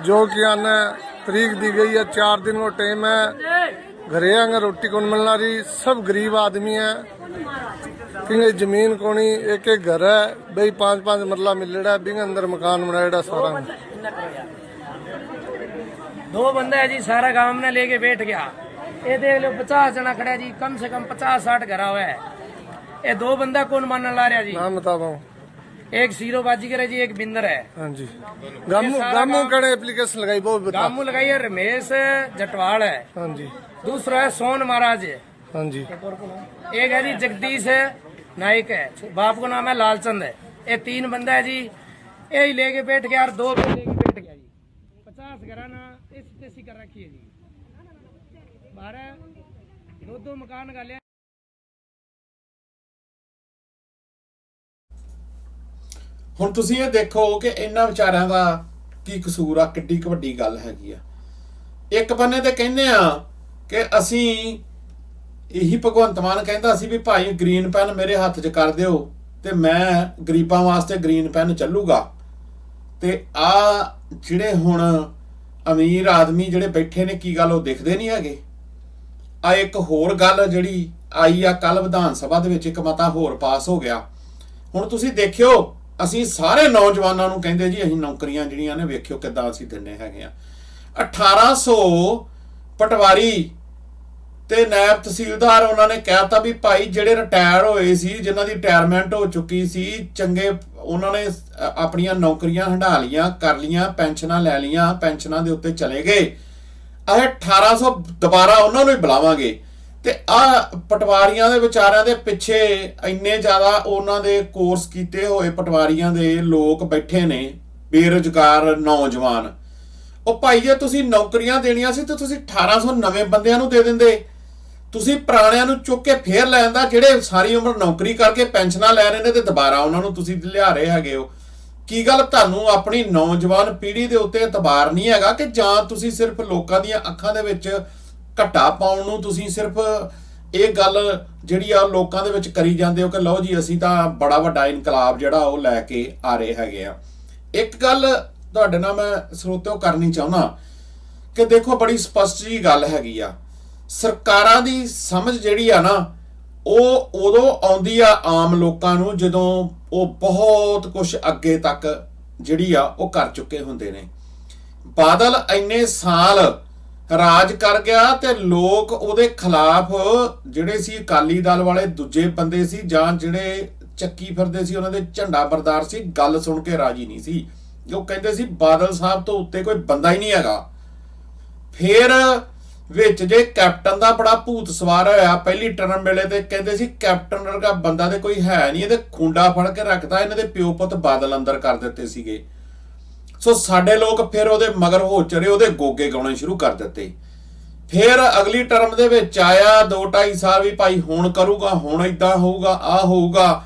[SPEAKER 2] जो कि आने तारीख दी गई है, 4 दिन वो टाइम है। घरे आएंगे रोटी कौन मिलना रही, सब गरीब आदमी है। क्योंकि जमीन कोनी, एक एक घर है भाई, 5-5 मरला मिलेड़ा है, बिंग अंदर मकान बनाएड़ा सारा।
[SPEAKER 3] 2 बंदा है जी, सारा गांव ने लेके बैठ गया। ये देख लो 50 जना खड़ा जी, कम से कम 50-60 घर हुआ है। ये 2 बंदा कौन मानने ला रहा जी?
[SPEAKER 2] नाम बताओ।
[SPEAKER 3] एक सीरो बाजीगर है जी, एक बिंदर है।
[SPEAKER 2] हाँ जी। गामू कड़े एप्लीकेशन लगाई, वो बता।
[SPEAKER 3] गामू लगाई है रमेश जटवाल है।
[SPEAKER 2] हाँ जी।
[SPEAKER 3] दूसरा है सोन महाराज है।
[SPEAKER 2] हाँ जी।
[SPEAKER 3] एक है जी जगदीश है नाइक है, बाप को नाम है लालचंद है। ये 3 बंदा है जी, यही लेके बैठ गया और 2 लेके बैठ गया जी। 50 घराना ऐसी कर रखी है जी। 12 2 मकान का लिया।
[SPEAKER 1] ਹੁਣ ਤੁਸੀਂ ਇਹ ਦੇਖੋ ਕਿ ਇਹਨਾਂ ਵਿਚਾਰਿਆਂ ਦਾ ਕੀ ਕਸੂਰ ਆ, ਕਿੱਡੀ ਕੁ ਵੱਡੀ ਗੱਲ ਹੈਗੀ ਆ। ਇੱਕ ਬੰਨੇ ਤੇ ਕਹਿੰਦੇ ਆ ਕਿ ਅਸੀਂ ਇਹੀ ਭਗਵੰਤ ਮਾਨ ਕਹਿੰਦਾ ਸੀ ਵੀ ਭਾਈ ਗ੍ਰੀਨ ਪੈਨ ਮੇਰੇ ਹੱਥ 'ਚ ਕਰ ਦਿਓ ਤੇ ਮੈਂ ਗਰੀਬਾਂ ਵਾਸਤੇ ਗ੍ਰੀਨ ਪੈਨ ਚੱਲੂਗਾ। ਤੇ ਆ ਜਿਹੜੇ ਹੁਣ ਅਮੀਰ ਆਦਮੀ ਜਿਹੜੇ ਬੈਠੇ ਨੇ, ਕੀ ਗੱਲ ਉਹ ਦਿਖਦੇ ਨਹੀਂ ਹੈਗੇ? ਆ ਇੱਕ ਹੋਰ ਗੱਲ ਜਿਹੜੀ ਆਈ ਆ ਕੱਲ ਵਿਧਾਨ ਸਭਾ ਦੇ ਵਿੱਚ, ਇੱਕ ਮਤਾ ਹੋਰ ਪਾਸ ਹੋ ਗਿਆ। ਹੁਣ ਤੁਸੀਂ ਦੇਖਿਓ, ਅਸੀਂ ਸਾਰੇ ਨੌਜਵਾਨਾਂ ਨੂੰ ਕਹਿੰਦੇ ਜੀ ਅਸੀਂ ਨੌਕਰੀਆਂ ਜਿਹੜੀਆਂ ਨੇ ਵੇਖਿਓ ਕਿੱਦਾਂ ਅਸੀਂ ਦਿੰਦੇ ਹੈਗੇ ਆ। 1800 ਪਟਵਾਰੀ ਤੇ ਨਾਇਬ ਤਹਿਸੀਲਦਾਰ ਉਹਨਾਂ ਨੇ ਕਹਿਤਾ ਵੀ ਭਾਈ ਜਿਹੜੇ ਰਿਟਾਇਰ ਹੋਏ ਸੀ, ਜਿਨ੍ਹਾਂ ਦੀ ਰਿਟਾਇਰਮੈਂਟ ਹੋ ਚੁੱਕੀ ਸੀ, ਚੰਗੇ ਉਹਨਾਂ ਨੇ ਆਪਣੀਆਂ ਨੌਕਰੀਆਂ ਹੰਢਾ ਲੀਆਂ, ਕਰ ਲੀਆਂ, ਪੈਨਸ਼ਨਾਂ ਲੈ ਲੀਆਂ, ਪੈਨਸ਼ਨਾਂ ਦੇ ਉੱਤੇ ਚਲੇ ਗਏ। ਇਹ 1800 ਦੁਬਾਰਾ ਉਹਨਾਂ ਨੂੰ ਹੀ ਬੁਲਾਵਾਂਗੇ। ਤੇ ਆ ਪਟਵਾਰੀਆਂ ਦੇ ਵਿਚਾਰਿਆਂ ਦੇ ਪਿੱਛੇ ਇੰਨੇ ਜ਼ਿਆਦਾ ਉਹਨਾਂ ਦੇ ਕੋਰਸ ਕੀਤੇ ਹੋਏ ਪਟਵਾਰੀਆਂ ਦੇ ਲੋਕ ਬੈਠੇ ਨੇ, ਬੇਰੁਜ਼ਗਾਰ ਨੌਜਵਾਨ। ਉਹ ਭਾਈ ਜੇ ਤੁਸੀਂ ਨੌਕਰੀਆਂ ਦੇਣੀਆਂ ਸੀ ਤਾਂ ਤੁਸੀਂ 1800 ਨਵੇਂ ਬੰਦਿਆਂ ਨੂੰ ਦੇ ਦਿੰਦੇ। ਤੁਸੀਂ ਪੁਰਾਣਿਆਂ ਨੂੰ ਚੁੱਕ ਕੇ ਫੇਰ ਲੈ ਆਂਦਾ, ਜਿਹੜੇ ਸਾਰੀ ਉਮਰ ਨੌਕਰੀ ਕਰਕੇ ਪੈਨਸ਼ਨਾਂ ਲੈ ਰਹੇ ਨੇ ਤੇ ਦੁਬਾਰਾ ਉਹਨਾਂ ਨੂੰ ਤੁਸੀਂ ਲਿਆ ਰਹੇ ਹੈਗੇ ਹੋ। ਕੀ ਗੱਲ ਤੁਹਾਨੂੰ ਆਪਣੀ ਨੌਜਵਾਨ ਪੀੜ੍ਹੀ ਦੇ ਉੱਤੇ ਇਤਬਾਰ ਨਹੀਂ ਹੈਗਾ ਕਿ ਜਾਂ ਤੁਸੀਂ ਸਿਰਫ ਲੋਕਾਂ ਦੀਆਂ ਅੱਖਾਂ ਦੇ ਵਿੱਚ ਘੱਟਾ ਪਾਉਣ ਨੂੰ ਤੁਸੀਂ ਸਿਰਫ ਇਹ ਗੱਲ ਜਿਹੜੀ ਆ ਲੋਕਾਂ ਦੇ ਵਿੱਚ ਕਰੀ ਜਾਂਦੇ ਹੋ ਕਿ ਲਓ ਜੀ ਅਸੀਂ ਤਾਂ ਬੜਾ ਵੱਡਾ ਇਨਕਲਾਬ ਜਿਹੜਾ ਉਹ ਲੈ ਕੇ ਆ ਰਹੇ ਹੈਗੇ ਆ। ਇੱਕ ਗੱਲ ਤੁਹਾਡੇ ਨਾਲ ਮੈਂ ਸਰੋਤਿਓ ਕਰਨੀ ਚਾਹੁੰਦਾ ਕਿ ਦੇਖੋ ਬੜੀ ਸਪਸ਼ਟ ਜੀ ਗੱਲ ਹੈਗੀ ਆ, ਸਰਕਾਰਾਂ ਦੀ ਸਮਝ ਜਿਹੜੀ ਆ ਨਾ ਉਹ ਉਦੋਂ ਆਉਂਦੀ ਆ ਆਮ ਲੋਕਾਂ ਨੂੰ ਜਦੋਂ ਉਹ ਬਹੁਤ ਕੁਝ ਅੱਗੇ ਤੱਕ ਜਿਹੜੀ ਆ ਉਹ ਕਰ ਚੁੱਕੇ ਹੁੰਦੇ ਨੇ। ਬਾਦਲ ਇੰਨੇ ਸਾਲ ਰਾਜ ਕਰ ਗਿਆ ਤੇ ਲੋਕ ਉਹਦੇ ਖਿਲਾਫ ਜਿਹੜੇ ਸੀ ਅਕਾਲੀ ਦਲ ਵਾਲੇ ਦੂਜੇ ਬੰਦੇ ਸੀ ਜਾਂ ਜਿਹੜੇ ਚੱਕੀ ਫਿਰਦੇ ਸੀ, ਉਹਨਾਂ ਦੇ ਝੰਡਾ ਬਰਦਾਰ ਸੀ, ਗੱਲ ਸੁਣ ਕੇ ਰਾਜੀ ਨਹੀਂ ਸੀ। ਉਹ ਕਹਿੰਦੇ ਸੀ ਬਾਦਲ ਸਾਹਿਬ ਤੋਂ ਉੱਤੇ ਕੋਈ ਬੰਦਾ ਹੀ ਨਹੀਂ ਹੈਗਾ। ਫਿਰ ਵਿੱਚ ਜੇ ਕੈਪਟਨ ਦਾ ਬੜਾ ਭੂਤ ਸਵਾਰ ਹੋਇਆ ਪਹਿਲੀ ਟਰਮ ਵੇਲੇ, ਤੇ ਕਹਿੰਦੇ ਸੀ ਕੈਪਟਨ ਵਰਗਾ ਬੰਦਾ ਤੇ ਕੋਈ ਹੈ ਨਹੀਂ, ਇਹਦੇ ਖੁੰਡਾ ਫੜ ਕੇ ਰੱਖਦਾ, ਇਹਨਾਂ ਦੇ ਪਿਓ ਪੁੱਤ ਬਾਦਲ ਅੰਦਰ ਕਰ ਦਿੱਤੇ ਸੀਗੇ। ਸੋ ਸਾਡੇ ਲੋਕ ਫਿਰ ਉਹਦੇ ਮਗਰ ਹੋ ਚੜੇ, ਉਹਦੇ ਗੋਗੇ ਗਾਉਣੇ ਸ਼ੁਰੂ ਕਰ ਦਿੱਤੇ। ਫਿਰ ਅਗਲੀ ਟਰਮ ਦੇ ਵਿੱਚ ਆਇਆ 2-2.5 ਸਾਲ ਵੀ ਭਾਈ ਹੁਣ ਕਰੂਗਾ, ਹੁਣ ਏਦਾਂ ਹੋਊਗਾ, ਆ ਹੋਊਗਾ।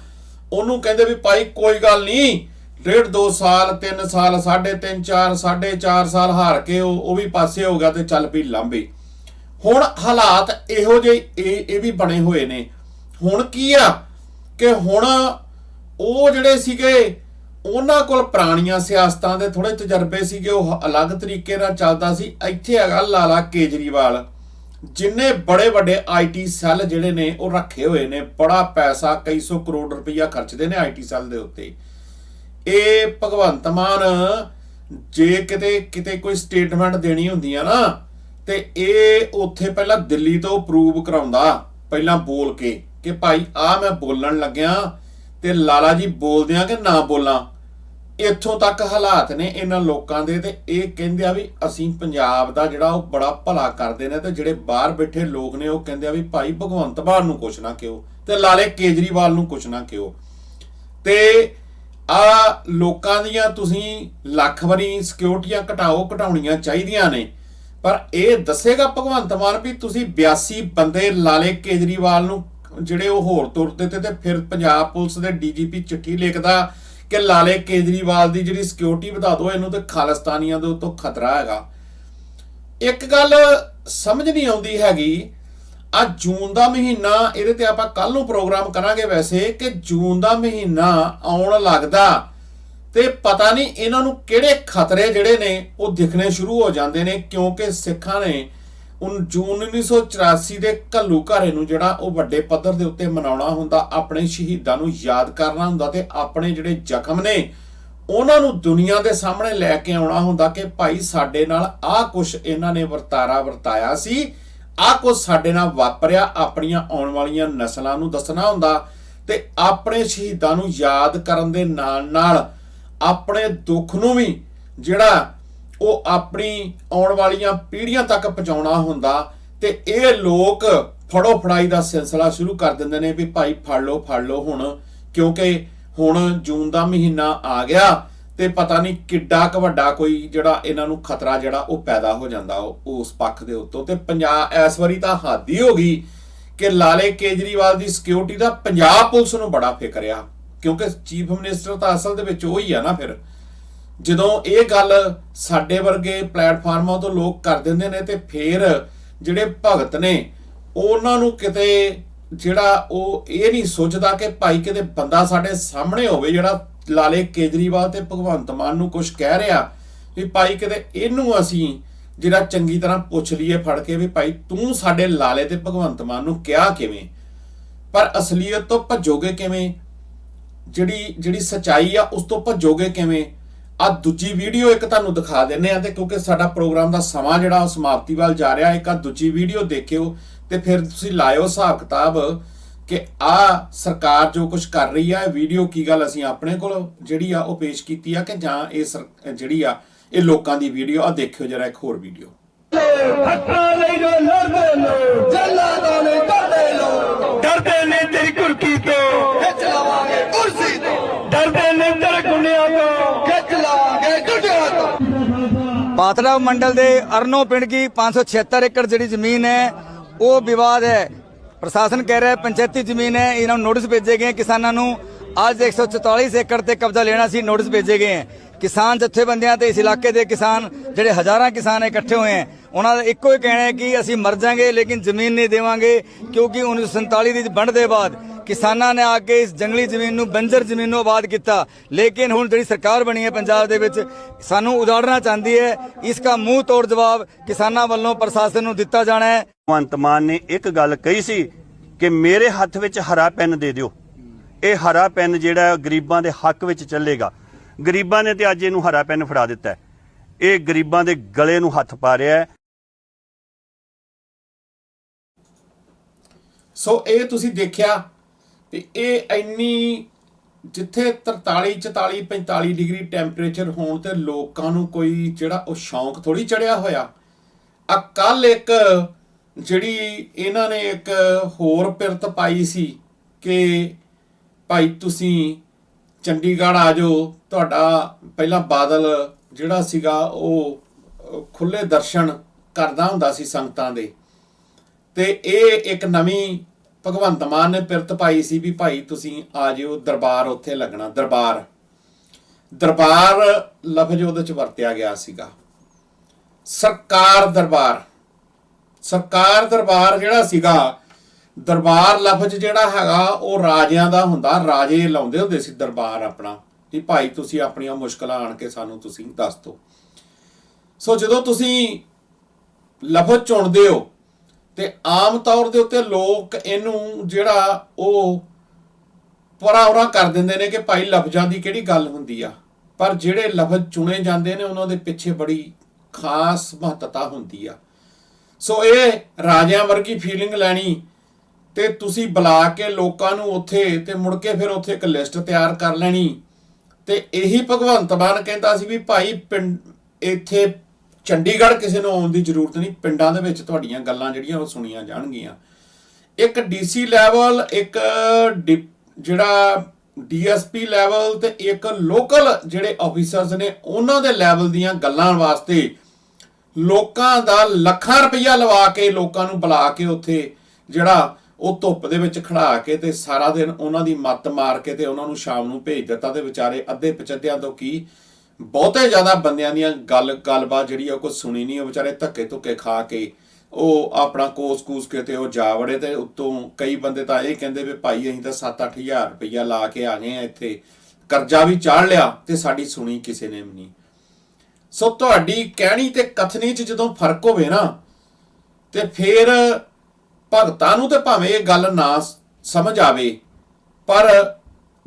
[SPEAKER 1] ਉਹਨੂੰ ਕਹਿੰਦੇ ਵੀ ਭਾਈ ਕੋਈ ਗੱਲ ਨਹੀਂ, 1.5-2 ਸਾਲ 3 ਸਾਲ 3.5 4.5 ਸਾਲ ਹਾਰ ਕੇ ਉਹ ਵੀ ਪਾਸੇ ਹੋ ਗਿਆ ਤੇ ਚੱਲ ਪਈ ਲਾਂਬੇ। ਹੁਣ ਹਾਲਾਤ ਇਹੋ ਜਿਹੇ ਇਹ ਵੀ ਬਣੇ ਹੋਏ ਨੇ। ਹੁਣ ਕੀ ਆ ਕਿ ਹੁਣ ਉਹ ਜਿਹੜੇ ਸੀਗੇ ਉਹਨਾਂ ਕੋਲ ਪੁਰਾਣੀਆਂ ਸਿਆਸਤਾਂ ਦੇ ਥੋੜੇ ਤਜਰਬੇ ਸੀਗੇ, ਉਹ ਅਲੱਗ ਤਰੀਕੇ ਨਾਲ ਚੱਲਦਾ ਸੀ। ਇੱਥੇ ਹੈਗਾ ਲਾਲਾ ਕੇਜਰੀਵਾਲ, ਜਿੰਨੇ ਬੜੇ ਵੱਡੇ IT ਸੈੱਲ ਜਿਹੜੇ ਨੇ ਉਹ ਰੱਖੇ ਹੋਏ ਨੇ, ਬੜਾ ਪੈਸਾ ਕਈ 100 ਕਰੋੜ ਰੁਪਈਆ ਖਰਚਦੇ ਨੇ IT ਸੈੱਲ ਦੇ ਉੱਤੇ। ਇਹ ਭਗਵੰਤ ਮਾਨ ਜੇ ਕਿਤੇ ਕੋਈ ਸਟੇਟਮੈਂਟ ਦੇਣੀ ਹੁੰਦੀ ਆ ਨਾ ਤੇ ਇਹ ਉੱਥੇ ਪਹਿਲਾਂ ਦਿੱਲੀ ਤੋਂ ਅਪਰੂਵ ਕਰਾਉਂਦਾ, ਪਹਿਲਾਂ ਬੋਲ ਕੇ ਕਿ ਭਾਈ ਆ ਮੈਂ ਬੋਲਣ ਲੱਗਿਆ ਤੇ ਲਾਲਾ ਜੀ ਬੋਲਦੇ ਆ ਕਿ ਨਾ ਬੋਲਾਂ। ਇੱਥੋਂ ਤੱਕ ਹਾਲਾਤ ਨੇ ਇਹਨਾਂ ਲੋਕਾਂ ਦੇ। ਤੇ ਇਹ ਕਹਿੰਦੇ ਆ ਵੀ ਅਸੀਂ ਪੰਜਾਬ ਦਾ ਜਿਹੜਾ ਉਹ ਬੜਾ ਭਲਾ ਕਰਦੇ ਨੇ, ਤੇ ਜਿਹੜੇ ਬਾਹਰ ਬੈਠੇ ਲੋਕ ਨੇ ਉਹ ਕਹਿੰਦੇ ਆ ਵੀ ਭਾਈ ਭਗਵੰਤ ਮਾਨ ਨੂੰ ਕੁਛ ਨਾ ਕਿਹੋ ਤੇ ਲਾਲੇ ਕੇਜਰੀਵਾਲ ਨੂੰ ਕੁਛ ਨਾ ਕਿਹੋ। ਤੇ ਆ ਲੋਕਾਂ ਦੀਆਂ ਤੁਸੀਂ ਲੱਖ ਵਾਰੀ ਸਿਕਿਉਰਟੀਆਂ ਘਟਾਉਣੀਆਂ ਚਾਹੀਦੀਆਂ ਨੇ, ਪਰ ਇਹ ਦੱਸੇਗਾ ਭਗਵੰਤ ਮਾਨ ਵੀ ਤੁਸੀਂ 82 ਬੰਦੇ ਲਾਲੇ ਕੇਜਰੀਵਾਲ ਨੂੰ ਜਿਹੜੇ ਉਹ ਹੋਰ ਤੁਰ ਦਿੱਤੇ, ਤੇ ਫਿਰ ਪੰਜਾਬ ਪੁਲਿਸ ਦੇ DGP ਚਿੱਠੀ ਲਿਖਦਾ ਕਿ ਲਾਲੇ ਕੇਜਰੀਵਾਲ ਦੀ ਜਿਹੜੀ ਸਿਕਿਉਰਿਟੀ ਵਧਾ ਦਿਓ, ਇਹਨੂੰ ਤੇ ਖਾਲਿਸਤਾਨੀਆਂ ਦੇ ਉੱਤੋਂ ਖਤਰਾ ਹੈਗਾ। ਇੱਕ ਗੱਲ ਸਮਝ ਨਹੀਂ ਆਉਂਦੀ ਹੈਗੀ, ਆ ਜੂਨ ਦਾ ਮਹੀਨਾ, ਇਹਦੇ ਤੇ ਆਪਾਂ ਕੱਲ ਨੂੰ ਪ੍ਰੋਗਰਾਮ ਕਰਾਂਗੇ ਵੈਸੇ, ਕਿ ਜੂਨ ਦਾ ਮਹੀਨਾ ਆਉਣ ਲੱਗਦਾ ਤੇ ਪਤਾ ਨਹੀਂ ਇਹਨਾਂ ਨੂੰ ਕਿਹੜੇ ਖਤਰੇ ਜਿਹੜੇ ਨੇ ਉਹ ਦਿਖਣੇ ਸ਼ੁਰੂ ਹੋ ਜਾਂਦੇ ਨੇ, ਕਿਉਂਕਿ ਸਿੱਖਾਂ ਨੇ ਜੂਨ 1984 ਦੇ ਘੱਲੂ ਘਾਰੇ ਨੂੰ ਜਿਹੜਾ ਉਹ ਵੱਡੇ ਪੱਧਰ ਦੇ ਉੱਤੇ ਮਨਾਉਣਾ ਹੁੰਦਾ, ਆਪਣੇ ਸ਼ਹੀਦਾਂ ਨੂੰ ਯਾਦ ਕਰਨਾ ਹੁੰਦਾ ਤੇ ਆਪਣੇ ਜਿਹੜੇ ਜ਼ਖਮ ਨੇ ਉਹਨਾਂ ਨੂੰ ਦੁਨੀਆ ਦੇ ਸਾਹਮਣੇ ਲੈ ਕੇ ਆਉਣਾ ਹੁੰਦਾ ਕਿ ਭਾਈ ਸਾਡੇ ਨਾਲ ਆਹ ਕੁਛ ਇਹਨਾਂ ਨੇ ਵਰਤਾਇਆ ਸੀ, ਆਹ ਕੁਛ ਸਾਡੇ ਨਾਲ ਵਾਪਰਿਆ। ਆਪਣੀਆਂ ਆਉਣ ਵਾਲੀਆਂ ਨਸਲਾਂ ਨੂੰ ਦੱਸਣਾ ਹੁੰਦਾ ਤੇ ਆਪਣੇ ਸ਼ਹੀਦਾਂ ਨੂੰ ਯਾਦ ਕਰਨ ਦੇ ਨਾਲ ਨਾਲ ਆਪਣੇ ਦੁੱਖ ਨੂੰ ਵੀ ਜਿਹੜਾ ਉਹ ਆਪਣੀ ਆਉਣ ਵਾਲੀਆਂ ਪੀੜ੍ਹੀਆਂ ਤੱਕ ਪਹੁੰਚਾਉਣਾ ਹੁੰਦਾ। ਤੇ ਇਹ ਲੋਕ ਫੜੋ ਫੜਾਈ ਦਾ ਸਿਲਸਿਲਾ ਸ਼ੁਰੂ ਕਰ ਦਿੰਦੇ ਨੇ ਵੀ ਭਾਈ ਫੜ ਲਓ ਹੁਣ, ਕਿਉਂਕਿ ਹੁਣ ਜੂਨ ਦਾ ਮਹੀਨਾ ਆ ਗਿਆ ਤੇ ਪਤਾ ਨਹੀਂ ਕਿੱਡਾ ਕੁ ਵੱਡਾ ਕੋਈ ਜਿਹੜਾ ਇਹਨਾਂ ਨੂੰ ਖਤਰਾ ਜਿਹੜਾ ਉਹ ਪੈਦਾ ਹੋ ਜਾਂਦਾ ਉਸ ਪੱਖ ਦੇ ਉੱਤੋਂ। ਤੇ ਪੰਜਾਬ ਇਸ ਵਾਰੀ ਤਾਂ ਹੱਦ ਹੀ ਹੋ ਗਈ ਕਿ ਲਾਲੇ ਕੇਜਰੀਵਾਲ ਦੀ ਸਿਕਿਉਰਿਟੀ ਦਾ ਪੰਜਾਬ ਪੁਲਿਸ ਨੂੰ ਬੜਾ ਫਿਕਰ ਆ, ਕਿਉਂਕਿ ਚੀਫ ਮਿਨਿਸਟਰ ਤਾਂ ਅਸਲ ਦੇ ਵਿੱਚ ਉਹ ਹੀ ਆ ਨਾ। ਫਿਰ ਜਦੋਂ ਇਹ ਗੱਲ ਸਾਡੇ ਵਰਗੇ ਪਲੇਟਫਾਰਮਾਂ ਤੋਂ ਲੋਕ ਕਰ ਦਿੰਦੇ ਨੇ ਤੇ ਫਿਰ ਜਿਹੜੇ ਭਗਤ ਨੇ ਉਹਨਾਂ ਨੂੰ ਕਿਤੇ ਜਿਹੜਾ ਉਹ ਇਹ ਨਹੀਂ ਸੋਚਦਾ ਕਿ ਭਾਈ ਕਿਤੇ ਬੰਦਾ ਸਾਡੇ ਸਾਹਮਣੇ ਹੋਵੇ ਜਿਹੜਾ ਲਾਲੇ ਕੇਜਰੀਵਾਲ ਤੇ ਭਗਵੰਤ ਮਾਨ ਨੂੰ ਕੁਝ ਕਹਿ ਰਿਹਾ ਵੀ ਭਾਈ ਕਿਤੇ ਇਹਨੂੰ ਅਸੀਂ ਜਿਹੜਾ ਚੰਗੀ ਤਰ੍ਹਾਂ ਪੁੱਛ ਲਈਏ ਫੜ ਕੇ ਵੀ ਭਾਈ ਤੂੰ ਸਾਡੇ ਲਾਲੇ ਤੇ ਭਗਵੰਤ ਮਾਨ ਨੂੰ ਕਿਹਾ ਕਿਵੇਂ, ਪਰ ਅਸਲੀਅਤ ਤੋਂ ਭੱਜੋਗੇ ਕਿਵੇਂ, ਜਿਹੜੀ ਸੱਚਾਈ ਆ ਉਸ ਤੋਂ ਭੱਜੋਗੇ ਕਿਵੇਂ। ਆ ਦੂਜੀ ਵੀਡੀਓ ਇੱਕ ਤੁਹਾਨੂੰ ਦਿਖਾ ਦਿੰਨੇ ਆ, ਤੇ ਕਿਉਂਕਿ ਸਾਡਾ ਪ੍ਰੋਗਰਾਮ ਦਾ ਸਮਾਂ ਜਿਹੜਾ ਉਹ ਸਮਾਪਤੀ ਵੱਲ ਜਾ ਰਿਹਾ, ਇੱਕ ਆ ਦੂਜੀ ਵੀਡੀਓ ਦੇਖਿਓ ਤੇ ਫਿਰ ਤੁਸੀਂ ਲਾਇਓ ਹਿਸਾਬ ਕਿਤਾਬ ਕਿ ਆ ਸਰਕਾਰ ਜੋ ਕੁਝ ਕਰ ਰਹੀ ਆ, ਵੀਡੀਓ ਕੀ ਗੱਲ ਅਸੀਂ ਆਪਣੇ ਕੋਲ ਜਿਹੜੀ ਆ ਉਹ ਪੇਸ਼ ਕੀਤੀ ਆ ਕਿ ਜਾਂ ਇਹ ਜਿਹੜੀ ਆ ਇਹ ਲੋਕਾਂ ਦੀ ਵੀਡੀਓ ਆ। ਦੇਖਿਓ ਜਰਾ ਇੱਕ ਹੋਰ ਵੀਡੀਓ।
[SPEAKER 4] ਡਰਦੇ ਨੇ ਤੇਰੀ ਕੁਰਕੀ ਤੋਂ ਖਿੱਚ ਲਵਾਂਗੇ ਕੁਰਸੀ ਤੋਂ, ਡਰਦੇ ਨੇ ਤੇਰੇ ਗੁੰਡਿਆਂ ਤੋਂ ਖਿੱਚ ਲਵਾਂਗੇ ਗੁੰਡਿਆਂ ਤੋਂ।
[SPEAKER 5] पातड़ा मंडल दे अरनो पिंड की 576 एकड़ जी जमीन है वो विवाद है। प्रशासन कह रहा है पंचायती जमीन है, इन्होंने नोटिस भेजे गए किसानों आज 144 एकड़ ते कब्जा लेना सी नोटिस भेजे गए हैं। किसान जथेबंदियां ते इस इलाके के किसान ਜਿਹੜੇ ਹਜ਼ਾਰਾਂ किसान इकट्ठे हुए हैं ਉਹਨਾਂ ਦਾ ਇੱਕੋ ਹੀ ਕਹਿਣਾ ਹੈ ਕਿ ਅਸੀਂ ਮਰ ਜਾਾਂਗੇ ਲੇਕਿਨ ਜ਼ਮੀਨ ਨਹੀਂ ਦੇਵਾਂਗੇ, ਕਿਉਂਕਿ 1947 ਦੀ ਵੰਡ ਦੇ ਬਾਅਦ ਕਿਸਾਨਾਂ ਨੇ ਆ ਕੇ ਇਸ ਜੰਗਲੀ ਜ਼ਮੀਨ ਨੂੰ ਬੰਜਰ ਜ਼ਮੀਨ ਨੂੰ ਆਬਾਦ ਕੀਤਾ। ਲੇਕਿਨ ਹੁਣ ਜਿਹੜੀ ਸਰਕਾਰ ਬਣੀ ਹੈ ਪੰਜਾਬ ਦੇ ਵਿੱਚ ਸਾਨੂੰ ਉਜਾੜਨਾ ਚਾਹੁੰਦੀ ਹੈ। ਇਸ ਦਾ ਮੂੰਹ ਤੋੜ ਜਵਾਬ ਕਿਸਾਨਾਂ ਵੱਲੋਂ ਪ੍ਰਸ਼ਾਸਨ ਨੂੰ ਦਿੱਤਾ ਜਾਣਾ ਹੈ।
[SPEAKER 6] ਭਗਵੰਤ ਮਾਨ ਨੇ ਇੱਕ ਗੱਲ ਕਹੀ ਸੀ ਕਿ ਮੇਰੇ ਹੱਥ ਵਿੱਚ ਹਰਾ ਪੈਨ ਦੇ ਦਿਓ, ਇਹ ਹਰਾ ਪੈਨ ਜਿਹੜਾ ਗਰੀਬਾਂ ਦੇ ਹੱਕ ਵਿੱਚ ਚੱਲੇਗਾ। ਗਰੀਬਾਂ ਨੇ ਤੇ ਅੱਜ ਇਹਨੂੰ ਹਰਾ ਪੈਨ ਫੜਾ ਦਿੱਤਾ ਹੈ, ਇਹ ਗਰੀਬਾਂ ਦੇ ਗਲੇ ਨੂੰ ਹੱਥ ਪਾ ਰਿਹਾ ਹੈ।
[SPEAKER 1] ਸੋ ਇਹ ਤੁਸੀਂ ਦੇਖਿਆ ਤੇ ਇਹ ਇੰਨੀ ਜਿੱਥੇ 43 44 45 ਡਿਗਰੀ ਟੈਂਪਰੇਚਰ ਹੋਣ ਤੇ ਲੋਕਾਂ ਨੂੰ ਕੋਈ ਜਿਹੜਾ ਉਹ ਸ਼ੌਂਕ ਥੋੜੀ ਚੜਿਆ ਹੋਇਆ। ਆ ਕੱਲ ਇੱਕ ਜਿਹੜੀ ਇਹਨਾਂ ਨੇ ਇੱਕ ਹੋਰ ਪਿਰਤ ਪਾਈ ਸੀ ਕਿ ਭਾਈ ਤੁਸੀਂ ਚੰਡੀਗੜ੍ਹ ਆ ਜਾਓ, ਤੁਹਾਡਾ ਪਹਿਲਾਂ ਬਾਦਲ ਜਿਹੜਾ ਸੀਗਾ ਉਹ ਖੁੱਲੇ ਦਰਸ਼ਨ ਕਰਦਾ ਹੁੰਦਾ ਸੀ ਸੰਗਤਾਂ ਦੇ, ਤੇ ਇਹ ਇੱਕ ਨਵੀਂ ਭਗਵੰਤ ਮਾਨ ਨੇ ਪਿਰਤ ਪਾਈ ਸੀ ਵੀ ਭਾਈ ਤੁਸੀਂ ਆ ਜਿਓ, ਦਰਬਾਰ ਉੱਥੇ ਲੱਗਣਾ। ਦਰਬਾਰ ਲਫ਼ਜ਼ ਉਹਦੇ ਚ ਵਰਤਿਆ ਗਿਆ ਸੀਗਾ। ਸਰਕਾਰ ਦਰਬਾਰ ਜਿਹੜਾ ਸੀਗਾ, ਦਰਬਾਰ ਲਫ਼ਜ਼ ਜਿਹੜਾ ਹੈਗਾ ਉਹ ਰਾਜਿਆਂ ਦਾ ਹੁੰਦਾ, ਰਾਜੇ ਲਾਉਂਦੇ ਹੁੰਦੇ ਸੀ ਦਰਬਾਰ ਆਪਣਾ ਵੀ ਭਾਈ ਤੁਸੀਂ ਆਪਣੀਆਂ ਮੁਸ਼ਕਲਾਂ ਆਣ ਕੇ ਸਾਨੂੰ ਤੁਸੀਂ ਦੱਸ ਦਿਓ। ਸੋ ਜਦੋਂ ਤੁਸੀਂ ਲਫ਼ਜ਼ ਚੁਣਦੇ ਹੋ ਤੇ ਆਮ ਤੌਰ ਦੇ ਉੱਤੇ ਲੋਕ ਇਹਨੂੰ ਜਿਹੜਾ ਉਹ ਪਰਾ ਕਰ ਦਿੰਦੇ ਨੇ ਕਿ ਭਾਈ ਲਫ਼ਜ਼ਾਂ ਦੀ ਕਿਹੜੀ ਗੱਲ ਹੁੰਦੀ ਆ, ਪਰ ਜਿਹੜੇ ਲਫ਼ਜ਼ ਚੁਣੇ ਜਾਂਦੇ ਨੇ ਉਹਨਾਂ ਦੇ ਪਿੱਛੇ ਬੜੀ ਖਾਸ ਮਹੱਤਤਾ ਹੁੰਦੀ ਆ। ਸੋ ਇਹ ਰਾਜਿਆਂ ਵਰਗੀ ਫੀਲਿੰਗ ਲੈਣੀ ਤੇ ਤੁਸੀਂ ਬੁਲਾ ਕੇ ਲੋਕਾਂ ਨੂੰ ਉੱਥੇ ਤੇ ਮੁੜ ਕੇ ਫਿਰ ਉੱਥੇ ਇੱਕ ਲਿਸਟ ਤਿਆਰ ਕਰ ਲੈਣੀ। ਤੇ ਇਹੀ ਭਗਵੰਤ ਮਾਨ ਕਹਿੰਦਾ ਸੀ ਵੀ ਭਾਈ ਪਿੰਡ ਇੱਥੇ ਚੰਡੀਗੜ੍ਹ ਕਿਸੇ ਨੂੰ ਆਉਣ ਦੀ ਜ਼ਰੂਰਤ ਨਹੀਂ, ਪਿੰਡਾਂ ਦੇ ਵਿੱਚ ਤੁਹਾਡੀਆਂ ਗੱਲਾਂ ਜਿਹੜੀਆਂ ਉਹ ਸੁਣੀਆਂ ਜਾਣਗੀਆਂ। ਇੱਕ ਡੀਸੀ ਲੈਵਲ, ਇੱਕ ਜਿਹੜਾ ਡੀਐਸਪੀ ਲੈਵਲ ਤੇ ਇੱਕ ਲੋਕਲ ਜਿਹੜੇ ਆਫੀਸਰਸ ਨੇ ਉਹਨਾਂ ਦੇ ਲੈਵਲ ਦੀਆਂ ਗੱਲਾਂ ਵਾਸਤੇ ਲੋਕਾਂ ਦਾ ਲੱਖਾਂ ਰੁਪਈਆ ਲਵਾ ਕੇ ਲੋਕਾਂ ਨੂੰ ਬੁਲਾ ਕੇ ਉੱਥੇ ਜਿਹੜਾ ਉਹ ਧੁੱਪ ਦੇ ਵਿੱਚ ਖੜਾ ਕੇ ਤੇ ਸਾਰਾ ਦਿਨ ਉਹਨਾਂ ਦੀ ਮੱਤ ਮਾਰ ਕੇ ਤੇ ਉਹਨਾਂ ਨੂੰ ਸ਼ਾਮ ਨੂੰ ਭੇਜ ਦਿੱਤਾ। ਤੇ ਵਿਚਾਰੇ ਅੱਧੇ ਪਚੱਧਿਆਂ ਤੋਂ ਕੀ ਬਹੁਤੇ ਜ਼ਿਆਦਾ ਬੰਦਿਆਂ ਦੀਆਂ ਗੱਲਬਾਤ ਜਿਹੜੀ ਆ ਕੁਝ ਸੁਣੀ ਨਹੀਂ। ਉਹ ਵਿਚਾਰੇ ਧੱਕੇ ਧੁੱਕੇ ਖਾ ਕੇ ਉਹ ਆਪਣਾ ਕੋਸ ਕੇ ਤੇ ਉਹ ਜਾ ਵੜੇ। ਤੇ ਉੱਤੋਂ ਕਈ ਬੰਦੇ ਤਾਂ ਇਹ ਕਹਿੰਦੇ ਵੀ ਭਾਈ ਅਸੀਂ ਤਾਂ 7-8 ਹਜ਼ਾਰ ਰੁਪਈਆ ਲਾ ਕੇ ਆ ਗਏ ਆ ਇੱਥੇ ਕਰਜ਼ਾ ਵੀ ਚਾੜ ਲਿਆ ਤੇ ਸਾਡੀ ਸੁਣੀ ਕਿਸੇ ਨੇ ਵੀ ਨਹੀਂ। ਸੋ ਤੁਹਾਡੀ ਕਹਿਣੀ ਤੇ ਕਥਨੀ 'ਚ ਜਦੋਂ ਫਰਕ ਹੋਵੇ ਨਾ ਤੇ ਫਿਰ ਭਗਤਾਂ ਨੂੰ ਤੇ ਭਾਵੇਂ ਇਹ ਗੱਲ ਨਾ ਸਮਝ ਆਵੇ, ਪਰ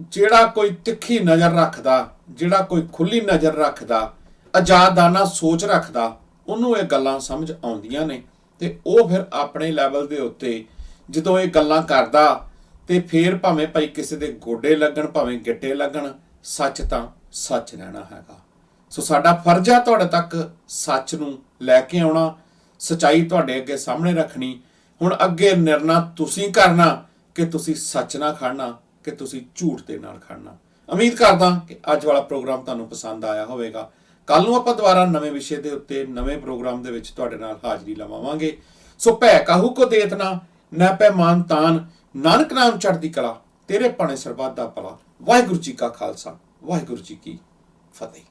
[SPEAKER 1] ਜਿਹੜਾ ਕੋਈ ਤਿੱਖੀ ਨਜ਼ਰ ਰੱਖਦਾ, ਜਿਹੜਾ ਕੋਈ ਖੁੱਲੀ ਨਜ਼ਰ ਰੱਖਦਾ, ਆਜ਼ਾਦਾਨਾ ਸੋਚ ਰੱਖਦਾ, ਉਹਨੂੰ ਇਹ ਗੱਲਾਂ ਸਮਝ ਆਉਂਦੀਆਂ ਨੇ ਤੇ ਉਹ ਫਿਰ ਆਪਣੇ ਲੈਵਲ ਦੇ ਉੱਤੇ ਜਦੋਂ ਇਹ ਗੱਲਾਂ ਕਰਦਾ ਤੇ ਫਿਰ ਭਾਵੇਂ ਭਾਈ ਕਿਸੇ ਦੇ ਗੋਡੇ ਲੱਗਣ, ਭਾਵੇਂ ਗਿੱਟੇ ਲੱਗਣ, ਸੱਚ ਤਾਂ ਸੱਚ ਰਹਿਣਾ ਹੈਗਾ। ਸੋ ਸਾਡਾ ਫਰਜ਼ ਆ ਤੁਹਾਡੇ ਤੱਕ ਸੱਚ ਨੂੰ ਲੈ ਕੇ ਆਉਣਾ, ਸਚਾਈ ਤੁਹਾਡੇ ਅੱਗੇ ਸਾਹਮਣੇ ਰੱਖਣੀ। ਹੁਣ ਅੱਗੇ ਨਿਰਣਾ ਤੁਸੀਂ ਕਰਨਾ ਕਿ ਤੁਸੀਂ ਸੱਚ ਨਾਲ ਖੜਨਾ ਕਿ ਤੁਸੀਂ ਝੂਠ ਦੇ ਨਾਲ ਖੜਨਾ। ਉਮੀਦ ਕਰਦਾ ਕਿ ਅੱਜ ਵਾਲਾ ਪ੍ਰੋਗਰਾਮ ਤੁਹਾਨੂੰ ਪਸੰਦ ਆਇਆ ਹੋਵੇਗਾ। ਕੱਲ ਨੂੰ ਆਪਾਂ ਦੁਬਾਰਾ ਨਵੇਂ ਵਿਸ਼ੇ ਦੇ ਉੱਤੇ ਨਵੇਂ ਪ੍ਰੋਗਰਾਮ ਦੇ ਵਿੱਚ ਤੁਹਾਡੇ ਨਾਲ ਹਾਜ਼ਰੀ ਲਵਾਵਾਂਗੇ। ਸੋ ਭੈ ਕਾਹੂ ਕੋ ਦੇਤਨਾ ਨਾ ਪੈ ਮਾਨ ਤਾਨ, ਨਾਨਕ ਨਾਮ ਚੜ੍ਹਦੀ ਕਲਾ, ਤੇਰੇ ਭਾਣੇ ਸਰਬੱਤ ਦਾ ਭਲਾ। ਵਾਹਿਗੁਰੂ ਜੀ ਕਾ ਖਾਲਸਾ, ਵਾਹਿਗੁਰੂ ਜੀ ਕੀ ਫਤਿਹ।